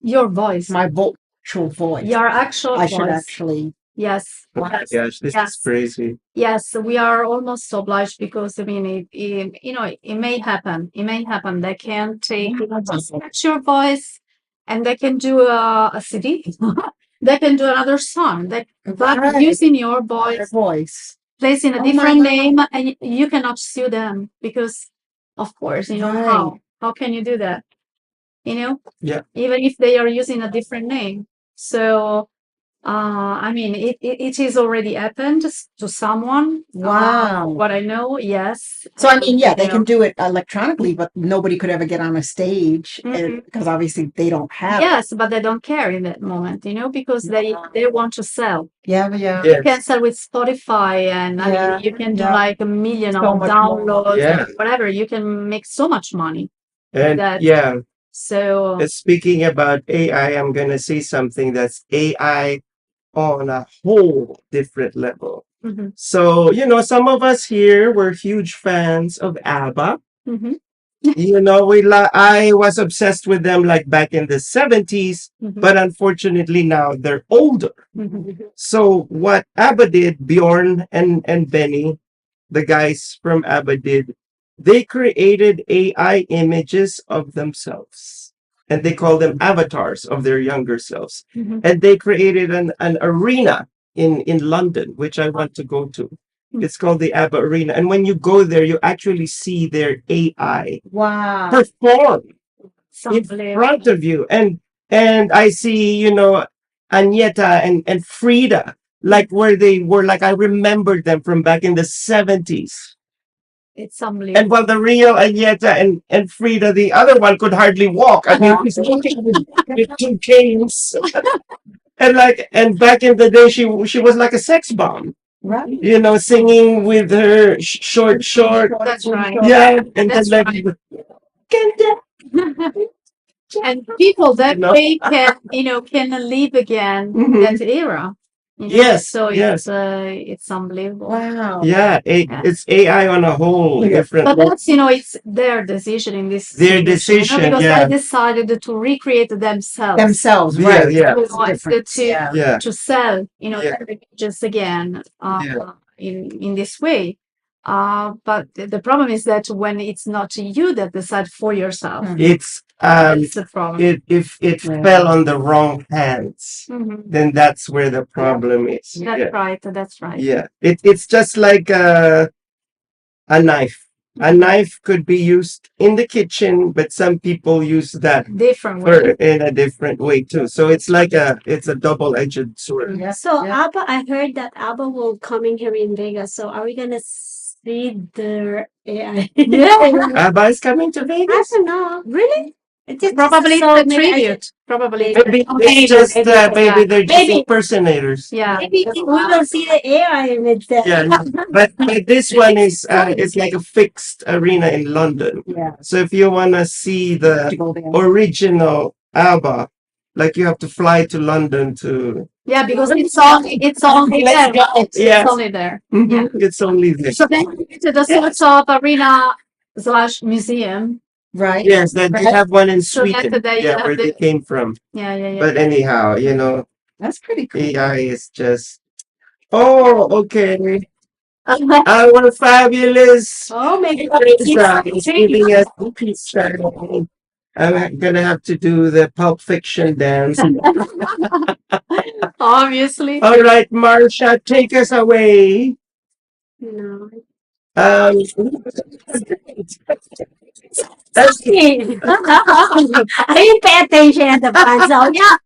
Speaker 3: your voice,
Speaker 2: my actual voice.
Speaker 3: Your actual
Speaker 2: I
Speaker 3: voice.
Speaker 2: should actually.
Speaker 3: Yes.
Speaker 1: Oh my gosh, this is crazy.
Speaker 3: Yes, we are almost obliged, because it may happen. It may happen. They can take just your voice, and they can do a CD. They can do another song. But using your voice, placing a different name, and you cannot sue them, because, of course, how can you do that?
Speaker 1: Yeah.
Speaker 3: Even if they are using a different name. So, it is already happened to someone.
Speaker 2: Wow.
Speaker 3: What I know, yes.
Speaker 2: So they can do it electronically, but nobody could ever get on a stage because obviously they don't have.
Speaker 3: Yes, but they don't care in that moment, because they want to sell.
Speaker 2: Yeah.
Speaker 3: You can sell with Spotify, and you can do like 1 million
Speaker 2: So
Speaker 3: of
Speaker 2: much
Speaker 3: downloads, whatever. You can make so much money.
Speaker 1: And
Speaker 3: That- So
Speaker 1: speaking about AI, I'm gonna say something that's AI on a whole different level.
Speaker 3: Mhm.
Speaker 1: So, some of us here were huge fans of ABBA.
Speaker 3: Mhm.
Speaker 1: I was obsessed with them like back in the 70s, but unfortunately now they're older. So what ABBA did, Bjorn and Benny, the guys from ABBA did, they created AI images of themselves. And they call them avatars of their younger selves. And they created an arena in London, which I want to go to. It's called the ABBA Arena. And when you go there, you actually see their AI perform in front of you. And I see, Agneta and Frida, like where they were, like I remembered them from back in the 70s.
Speaker 3: It's unbelievable.
Speaker 1: And while the real Agneta and Frida, the other one could hardly walk. I mean, he's walking with two canes. and back in the day, she was like a sex bomb.
Speaker 2: Right.
Speaker 1: Singing with her short.
Speaker 3: That's right.
Speaker 1: Yeah. And
Speaker 3: That's
Speaker 1: then
Speaker 3: right. And people that way can live again that era.
Speaker 1: Yes.
Speaker 3: So
Speaker 1: yes.
Speaker 3: it's unbelievable.
Speaker 2: Wow.
Speaker 1: Yeah. It's AI on a whole different.
Speaker 3: But that's it's their decision in this.
Speaker 1: Their
Speaker 3: situation,
Speaker 1: decision,
Speaker 3: because
Speaker 1: yeah.
Speaker 3: they decided to recreate themselves.
Speaker 2: Right.
Speaker 1: Yeah.
Speaker 3: To sell, their images again in this way. But the problem is that when it's not you that decide for yourself,
Speaker 1: It's
Speaker 3: that's the problem.
Speaker 1: if it fell on the wrong hands, then that's where the problem is.
Speaker 3: That's right. That's right.
Speaker 1: Yeah. It's just like a knife. A knife could be used in the kitchen, but some people use that
Speaker 3: Different way.
Speaker 1: in a different way too. So it's like it's a double-edged sword.
Speaker 4: So ABBA, I heard that ABBA will coming here in Vegas. So are we gonna see their AI?
Speaker 3: Yeah.
Speaker 1: ABBA is coming to
Speaker 4: I
Speaker 1: Vegas.
Speaker 4: don't know. Really?
Speaker 3: Probably
Speaker 4: so
Speaker 3: it's a
Speaker 4: many-
Speaker 3: tribute. Probably.
Speaker 1: Maybe it's just maybe they're just impersonators.
Speaker 3: Yeah.
Speaker 4: Maybe we will see the AI image there.
Speaker 1: Yeah, but this one is it's like a fixed arena in London.
Speaker 2: Yeah.
Speaker 1: So if you wanna see the
Speaker 2: To go there.
Speaker 1: original ABBA, Like you have to fly to London to.
Speaker 3: Yeah, because it's only there. Right?
Speaker 1: Yes.
Speaker 3: It's only there.
Speaker 1: Mhm. It's only there.
Speaker 3: So then you go to the sort of arena/museum.
Speaker 2: Right.
Speaker 1: Yes, then they have one in
Speaker 3: So that's
Speaker 1: Sweden.
Speaker 3: the
Speaker 1: Yeah, where they came from.
Speaker 3: yeah.
Speaker 1: But anyhow,
Speaker 2: That's pretty cool.
Speaker 1: AI is just. Oh, okay. Our fabulous
Speaker 4: Oh, maybe
Speaker 1: Teresa is giving us pizza. I'm gonna have to do the Pulp Fiction dance.
Speaker 3: Obviously.
Speaker 1: All right, Marsha, take us away.
Speaker 4: No.
Speaker 1: Um,
Speaker 4: I didn't pay attention at the front, so yeah.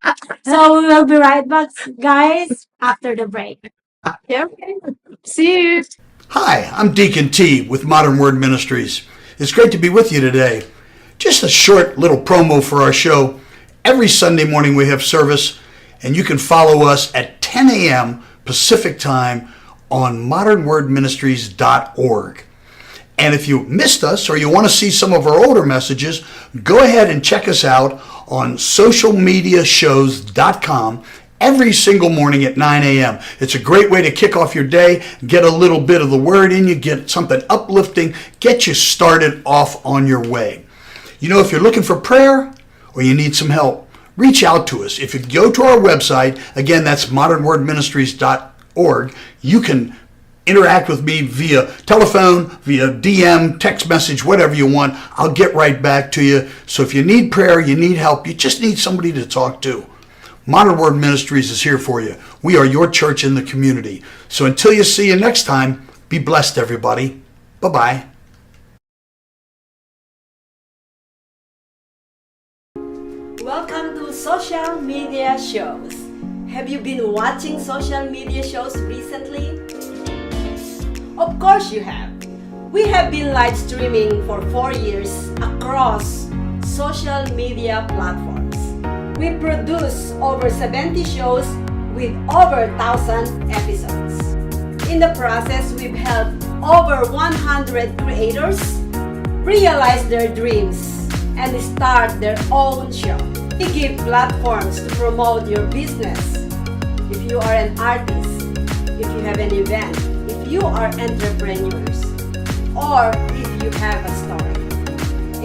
Speaker 4: So we will be right back, guys, after the break.
Speaker 3: Yeah. See you.
Speaker 6: Hi, I'm Deacon T with Modern Word Ministries. It's great to be with you today. Just a short little promo for our show. Every Sunday morning we have service, and you can follow us at 10 a.m. Pacific time on modernwordministries.org. And if you missed us or you want to see some of our older messages, go ahead and check us out on socialmediashows.com every single morning at 9 a.m. It's a great way to kick off your day, get a little bit of the word in you, get something uplifting, get you started off on your way. If you're looking for prayer or you need some help, reach out to us. If you go to our website, again, that's modernwordministries.org, you can interact with me via telephone, via DM, text message, whatever you want. I'll get right back to you. So if you need prayer, you need help, you just need somebody to talk to, Modern Word Ministries is here for you. We are your church in the community. So until you see you next time, be blessed, everybody. Bye-bye.
Speaker 15: Welcome to social media shows. Have you been watching social media shows recently? Of course you have. We have been live streaming for 4 years across social media platforms. We produce over 70 shows with over 1,000 episodes. In the process, we've helped over 100 creators realize their dreams and start their own show. We give platforms to promote your business. If you are an artist, if you have an event, if you are entrepreneurs, or if you have a story.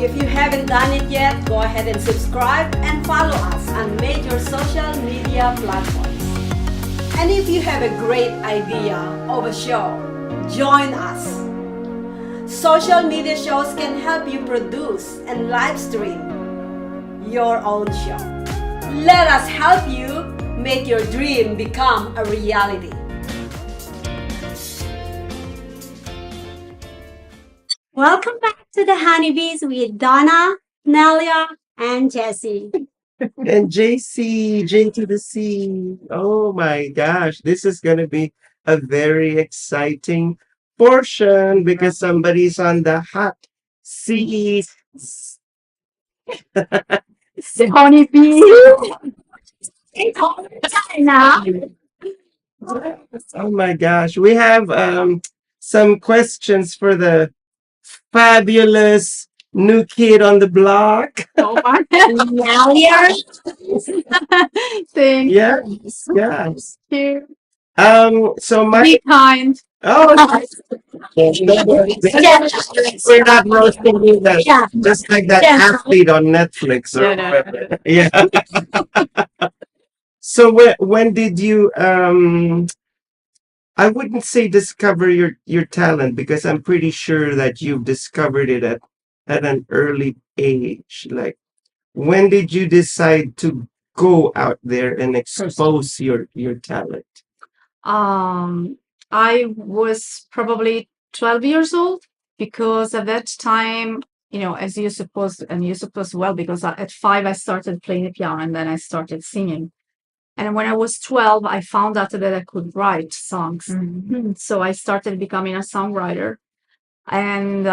Speaker 15: If you haven't done it yet, go ahead and subscribe and follow us on major social media platforms. And if you have a great idea of a show, join us. Social media shows can help you produce and live stream your own show. Let us help you make your dream become a reality.
Speaker 4: Welcome back to the Honeybees with Donna, Nelia, and Jessie.
Speaker 1: And JC, J to the C. Oh my gosh, this is going to be a very exciting portion because somebody's on the hot seat.
Speaker 3: The honeybee. It's all the time now.
Speaker 1: Oh my gosh, we have some questions for the fabulous new kid on the block.
Speaker 3: Oh my
Speaker 4: Nelia.
Speaker 3: Thank
Speaker 1: Yes, yes.
Speaker 3: you.
Speaker 1: So my
Speaker 3: Be kind.
Speaker 1: oh, we're not roasting you that just like that athlete on Netflix or whatever. Yeah. So when did you I wouldn't say discover your talent because I'm pretty sure that you've discovered it at an early age. Like when did you decide to go out there and expose your talent?
Speaker 3: I was probably 12 years old because at that time, as you supposed well, because at 5 I started playing the piano and then I started singing. And when I was 12, I found out that I could write songs. Mm-hmm. So I started becoming a songwriter. And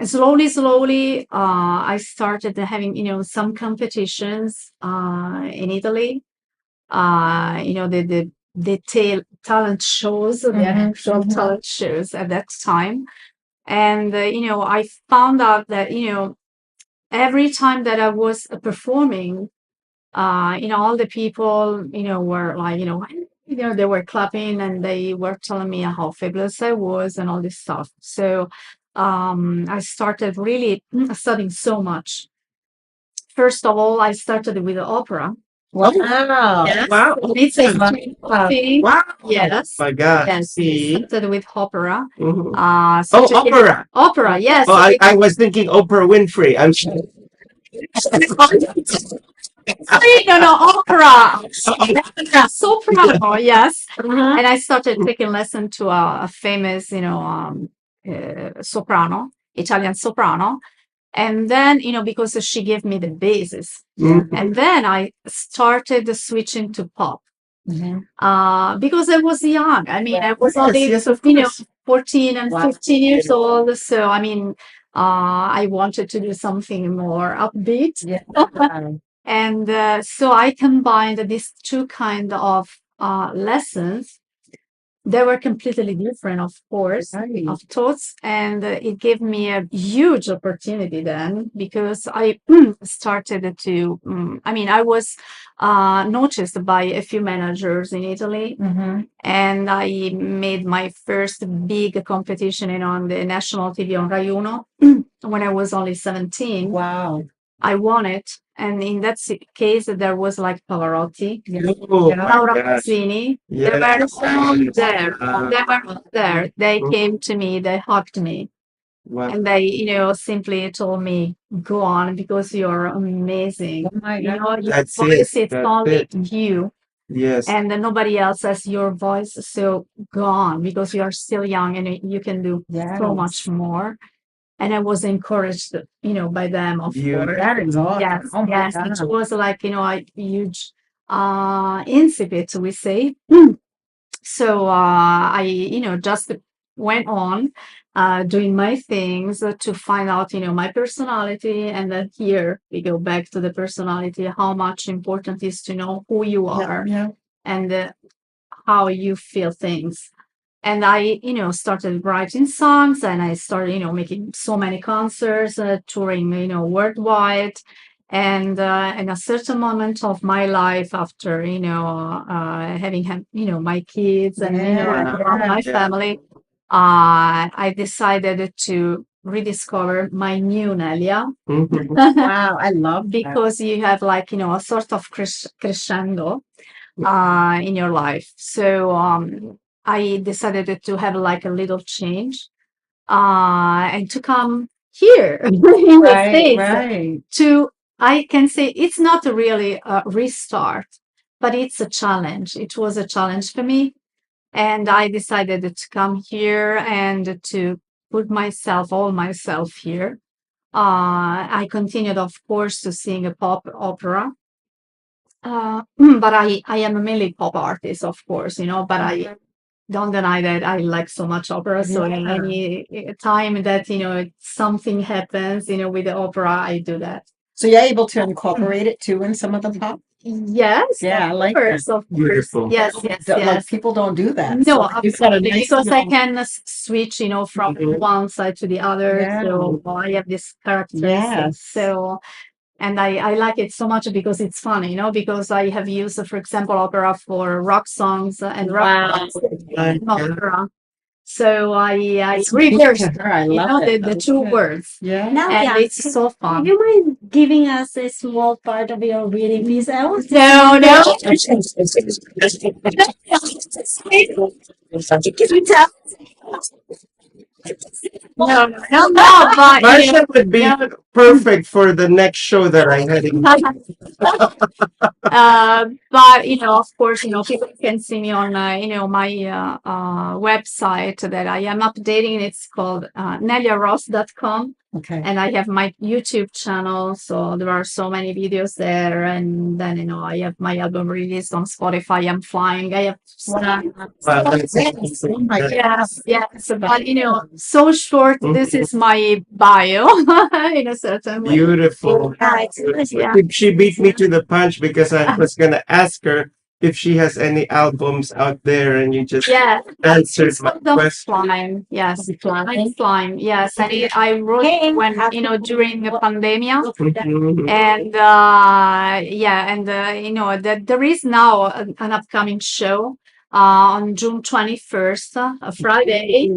Speaker 3: slowly, I started having, some competitions in Italy. The talent shows, the actual talent shows at that time. And, I found out that, every time that I was performing, all the people, were like, they were clapping and they were telling me how fabulous I was and all this stuff. So I started really studying so much. First of all, I started with the opera.
Speaker 2: Wow.
Speaker 3: Yes.
Speaker 1: Wow.
Speaker 3: It's a thing.
Speaker 1: Wow.
Speaker 3: Yes.
Speaker 1: My God.
Speaker 3: Yes.
Speaker 1: See?
Speaker 3: Started with opera.
Speaker 1: Mhm.
Speaker 3: So
Speaker 1: Opera.
Speaker 3: Opera, yes.
Speaker 1: Oh, I was thinking Oprah Winfrey. I'm sorry.
Speaker 3: No, opera. Soprano, yes. And I started taking lesson to a famous, soprano, Italian soprano. And then, because she gave me the basis. And then I started switching to pop. Because I was young. I mean, I was only, 14 and 15 years old. So, I mean, I wanted to do something more upbeat. And so I combined these two kind of lessons. They were completely different, of course, of thoughts, and it gave me a huge opportunity then because I started to. I was noticed by a few managers in Italy, and I made my first big competition on the national TV on Rai Uno when I was only 17.
Speaker 2: Wow.
Speaker 3: I won it. And in that case, there was like Pavarotti,
Speaker 1: Oh,
Speaker 3: Laura
Speaker 1: my gosh.
Speaker 3: Pausini.
Speaker 1: Yes.
Speaker 3: They were all there.
Speaker 1: Uh,
Speaker 3: They were all there. They came to me, they hugged me,
Speaker 1: Wow.
Speaker 3: and they, simply told me, go on because you're amazing.
Speaker 2: Oh my
Speaker 3: Your
Speaker 1: That's
Speaker 3: voice,
Speaker 1: it.
Speaker 3: it's
Speaker 1: That's
Speaker 3: only
Speaker 1: it.
Speaker 3: you.
Speaker 1: Yes.
Speaker 3: And then nobody else has your voice. So go on because you are still young and you can do so much more. And I was encouraged, by them, of course.
Speaker 2: That is awesome.
Speaker 3: Yes,
Speaker 2: Oh my
Speaker 3: yes.
Speaker 2: God.
Speaker 3: It was like, a huge incipit, we say. So I, just went on doing my things to find out, my personality. And then here we go back to the personality, how much important is to know who you are and how you feel things. And I, started writing songs and I started, making so many concerts, touring, worldwide. And in a certain moment of my life after, having had, my kids and, my family, I decided to rediscover my new Nelia.
Speaker 2: Wow, I love that.
Speaker 3: Because you have like, a sort of crescendo in your life. So I decided to have like a little change and to come here in the States to, I can say it's not really a restart, but it's a challenge. It was a challenge for me. And I decided to come here and to put all myself here. I continued, of course, to sing a pop opera. But I am a mainly pop artist, of course, but I don't deny that I like so much opera. So any time that, something happens, with the opera, I do that.
Speaker 2: So you're able to incorporate it too in some of the pop?
Speaker 3: Yes.
Speaker 2: Yeah, I
Speaker 3: Of
Speaker 2: like
Speaker 3: course,
Speaker 2: that.
Speaker 3: of course.
Speaker 1: Beautiful.
Speaker 3: Yes, yes,
Speaker 2: Like
Speaker 3: yes.
Speaker 2: people don't do that.
Speaker 3: No,
Speaker 2: So you've got a
Speaker 3: absolutely,
Speaker 2: nice
Speaker 3: because I
Speaker 2: little-
Speaker 3: can switch, from one side to the other.
Speaker 2: Yeah.
Speaker 3: So I have this characteristic.
Speaker 2: Yes.
Speaker 3: So, and I like it so much because it's funny, because I have used, for example, opera for rock songs and rock songs in opera. So I reversed,
Speaker 2: I love
Speaker 3: the two words.
Speaker 2: Yeah.
Speaker 4: Now,
Speaker 3: And it's so fun.
Speaker 4: do you mind giving us a small part of your reading piece? I want to
Speaker 3: No. No, but
Speaker 1: Marsha would be perfect for the next show that I had in.
Speaker 3: but of course, people can see me on my website that I am updating. It's called neliaross.com.
Speaker 2: Okay.
Speaker 3: And I have my YouTube channel, so there are so many videos there. And then I have my album released on Spotify. I'm flying. I have yes. But so short. This is my bio in a certain way.
Speaker 1: Beautiful.
Speaker 3: Yeah.
Speaker 1: She beat me to the punch because I was gonna ask her if she has any albums out there, and you just
Speaker 3: Yeah,
Speaker 1: answered
Speaker 3: it's
Speaker 1: my
Speaker 3: called the
Speaker 1: question.
Speaker 3: Slime. Yes, Slime. Yes, and I wrote it when during the pandemic.
Speaker 1: Mhm.
Speaker 3: And yeah, and that there is now an upcoming show on June 21st, a Friday.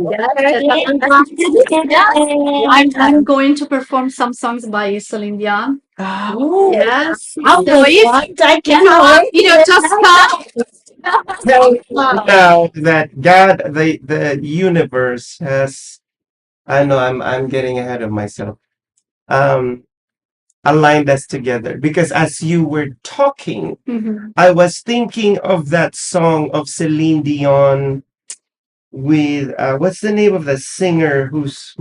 Speaker 3: I'm going to perform some songs by Celine Dion.
Speaker 2: Oh,
Speaker 3: Yes.
Speaker 2: I'll
Speaker 3: So if
Speaker 2: I cannot.
Speaker 3: just come.
Speaker 1: Now that God, the universe has, I know I'm getting ahead of myself. Um, aligned us together because as you were talking,
Speaker 3: Mhm.
Speaker 1: I was thinking of that song of Celine Dion with what's the name of the singer who's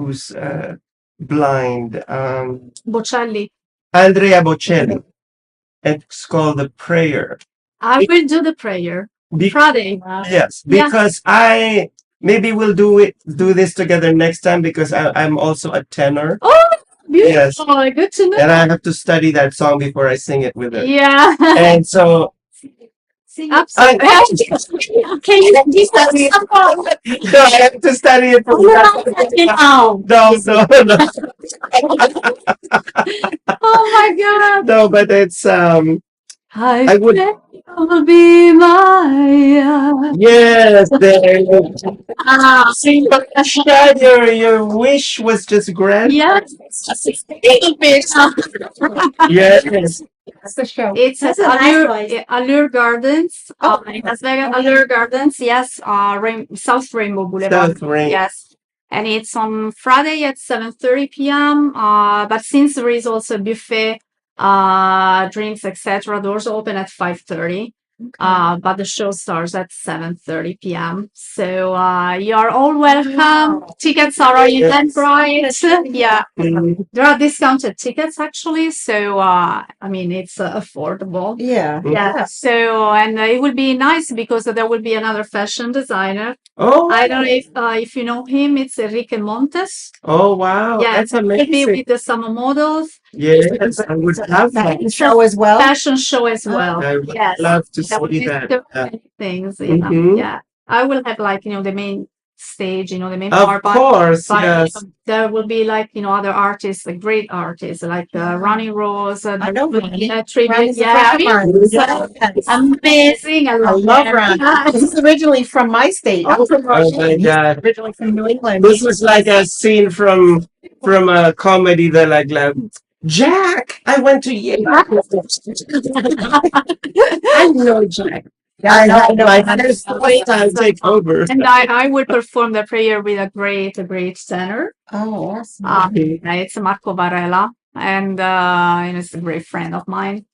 Speaker 1: blind?
Speaker 3: Bocelli.
Speaker 1: Andrea Bocelli. It's called The Prayer.
Speaker 3: I will do the prayer Friday.
Speaker 1: Yes, because I maybe we'll do this together next time because I'm also a tenor.
Speaker 3: Oh,
Speaker 1: Yes.
Speaker 3: beautiful. Good to know.
Speaker 1: And I have to study that song before I sing it with her.
Speaker 3: Yeah.
Speaker 1: And so
Speaker 3: Absolutely. Can you study some more?
Speaker 1: no, I have to study it for
Speaker 3: Oh,
Speaker 1: no.
Speaker 3: oh my God.
Speaker 1: No, but it's I would
Speaker 3: You'll be my
Speaker 1: yes, there you go. See, Marsha, your wish was just granted.
Speaker 3: yes.
Speaker 1: Yes.
Speaker 2: That's the show.
Speaker 3: It's at
Speaker 4: That's a nice voice.
Speaker 3: Allure Gardens. In Las Vegas, Allure Gardens. Yes. South Rainbow Boulevard.
Speaker 1: South Rain.
Speaker 3: Yes. And it's on Friday at 7:30 p.m. But since there is also a buffet, drinks, etc., doors open at 5:30. But the show starts at 7:30 p.m. So you are all welcome. Tickets are on Eventbrite. Yeah, there are discounted tickets actually. So I mean, it's affordable.
Speaker 2: Yeah.
Speaker 3: Yeah. So and it will be nice because there will be another fashion designer.
Speaker 1: Oh,
Speaker 3: I don't know if you know him. It's Enrique Montes.
Speaker 1: oh wow,
Speaker 3: Yeah,
Speaker 1: that's
Speaker 3: it will be
Speaker 1: amazing.
Speaker 3: with the summer models.
Speaker 1: Yes, I would love that.
Speaker 2: Show as well.
Speaker 3: Fashion show as well.
Speaker 1: I would
Speaker 3: Yes.
Speaker 1: love to
Speaker 3: There will
Speaker 1: see
Speaker 3: be
Speaker 1: that.
Speaker 3: so many things.
Speaker 1: Mhm.
Speaker 3: Yeah. I will have like, the main stage, the main
Speaker 1: Of
Speaker 3: part,
Speaker 1: course,
Speaker 3: but
Speaker 1: yes.
Speaker 3: there will be like, other artists, like great artists like Ronnie Rose.
Speaker 2: I know Ronnie.
Speaker 3: Tribute.
Speaker 2: Ronnie's a
Speaker 3: Yeah.
Speaker 2: friend of mine.
Speaker 3: So amazing. I
Speaker 2: I
Speaker 3: love
Speaker 2: love
Speaker 3: him.
Speaker 2: Ron. He's originally from my state. I'm from
Speaker 1: Oh
Speaker 2: Washington.
Speaker 1: my
Speaker 2: He's
Speaker 1: God.
Speaker 2: originally from New England.
Speaker 1: This was like a scene from a comedy that like Jack, I went to Yale. I know Jack. I had my first time take over.
Speaker 3: And I will perform the prayer with a great tenor.
Speaker 2: Oh, awesome.
Speaker 3: It's Marco Varela, and it's a great friend of mine.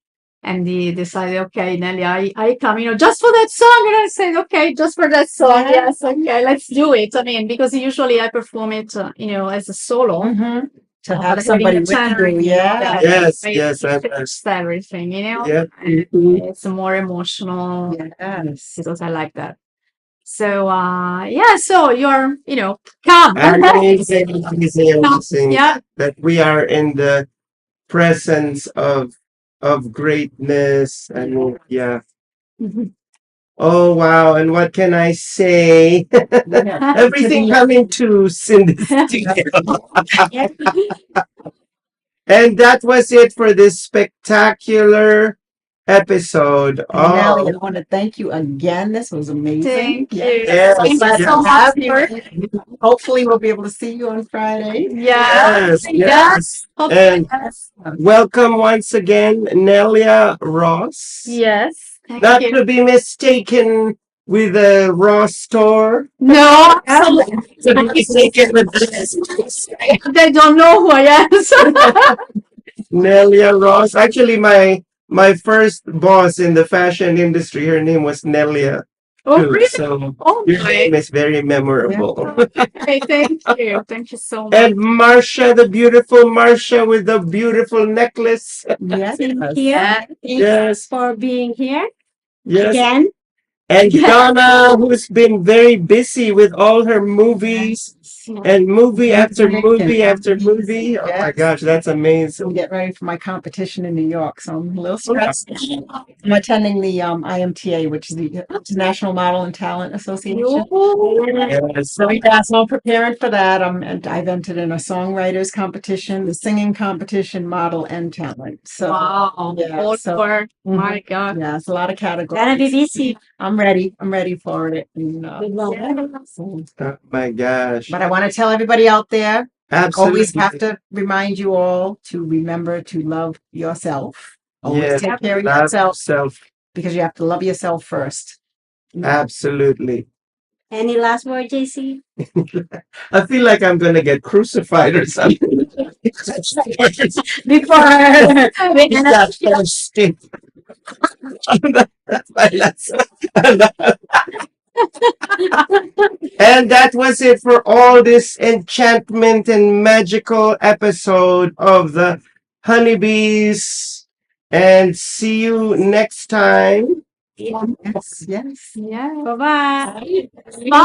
Speaker 3: And he decided, okay, Nelia, I come, just for that song. And I said, okay, just for that song. Yes, okay, let's do it. I mean, because usually I perform it, as a solo.
Speaker 2: Mm-hmm. To have
Speaker 3: But
Speaker 2: somebody
Speaker 3: having a
Speaker 2: with
Speaker 3: tenor,
Speaker 2: you, yeah.
Speaker 1: Yes.
Speaker 3: It's everything,
Speaker 1: Yeah.
Speaker 3: It's more emotional.
Speaker 2: Yes.
Speaker 3: Because I like that. So yeah, so you're come.
Speaker 1: Amazing.
Speaker 3: Yeah.
Speaker 1: That we are in the presence of greatness. I mean, yeah. Oh wow, and what can I say? Everything coming to Cindy. And that was it for this spectacular episode.
Speaker 2: Nelly, I want to thank you again. This was amazing.
Speaker 3: Thank you.
Speaker 1: Yes,
Speaker 3: Thank you so
Speaker 2: Have
Speaker 3: much.
Speaker 2: you. Hopefully, we'll be able to see you on Friday.
Speaker 1: Yes. And welcome once again, Nelia Ross.
Speaker 3: Yes.
Speaker 1: Not to be mistaken with the Ross store.
Speaker 3: No,
Speaker 1: To be mistaken with this.
Speaker 3: they don't know who I am.
Speaker 1: Nelia Ross. Actually, my first boss in the fashion industry, her name was Nelia.
Speaker 3: Oh,
Speaker 1: too.
Speaker 3: really?
Speaker 1: So
Speaker 3: Oh,
Speaker 1: your
Speaker 3: my.
Speaker 1: name is very memorable.
Speaker 3: Okay, thank you. Thank you so much.
Speaker 1: And Marsha, the beautiful Marsha with the beautiful necklace.
Speaker 2: Yes.
Speaker 4: Here.
Speaker 1: Yes.
Speaker 4: For being here
Speaker 1: Yes.
Speaker 4: again.
Speaker 1: And Donna, who's been very busy with all her movies. And movie after movie after
Speaker 2: Yes.
Speaker 1: movie. Oh my gosh, that's amazing.
Speaker 2: I'm getting ready for my competition in New York, so I'm a little stressed. I'm attending the IMTA, which is the International Model and Talent Association.
Speaker 1: Yes.
Speaker 2: So yeah, so I'm preparing for that. And I've entered in a songwriters competition, the singing competition, model and talent. So
Speaker 3: Wow.
Speaker 2: yeah,
Speaker 3: All
Speaker 2: so
Speaker 3: for my God.
Speaker 2: yeah, it's a lot of
Speaker 4: Gotta be
Speaker 2: categories.
Speaker 4: busy.
Speaker 2: I'm ready. I'm ready for it. And,
Speaker 4: Good luck.
Speaker 1: Oh my gosh.
Speaker 2: but I want to tell everybody out there,
Speaker 1: Absolutely.
Speaker 2: always have to remind you all to remember to love yourself. Always
Speaker 1: Yes.
Speaker 2: take care of
Speaker 1: Love
Speaker 2: yourself
Speaker 1: yourself.
Speaker 2: because you have to love yourself first.
Speaker 1: Absolutely.
Speaker 4: Any last word, JC?
Speaker 1: I feel like I'm gonna get crucified or something.
Speaker 3: Before we end up,
Speaker 1: That's thirsty. That's my lesson. And that was it for all this enchantment and magical episode of the Honeybees. And see you next time.
Speaker 2: Yes, yes.
Speaker 3: yeah.
Speaker 4: Bye-bye.
Speaker 3: Bye.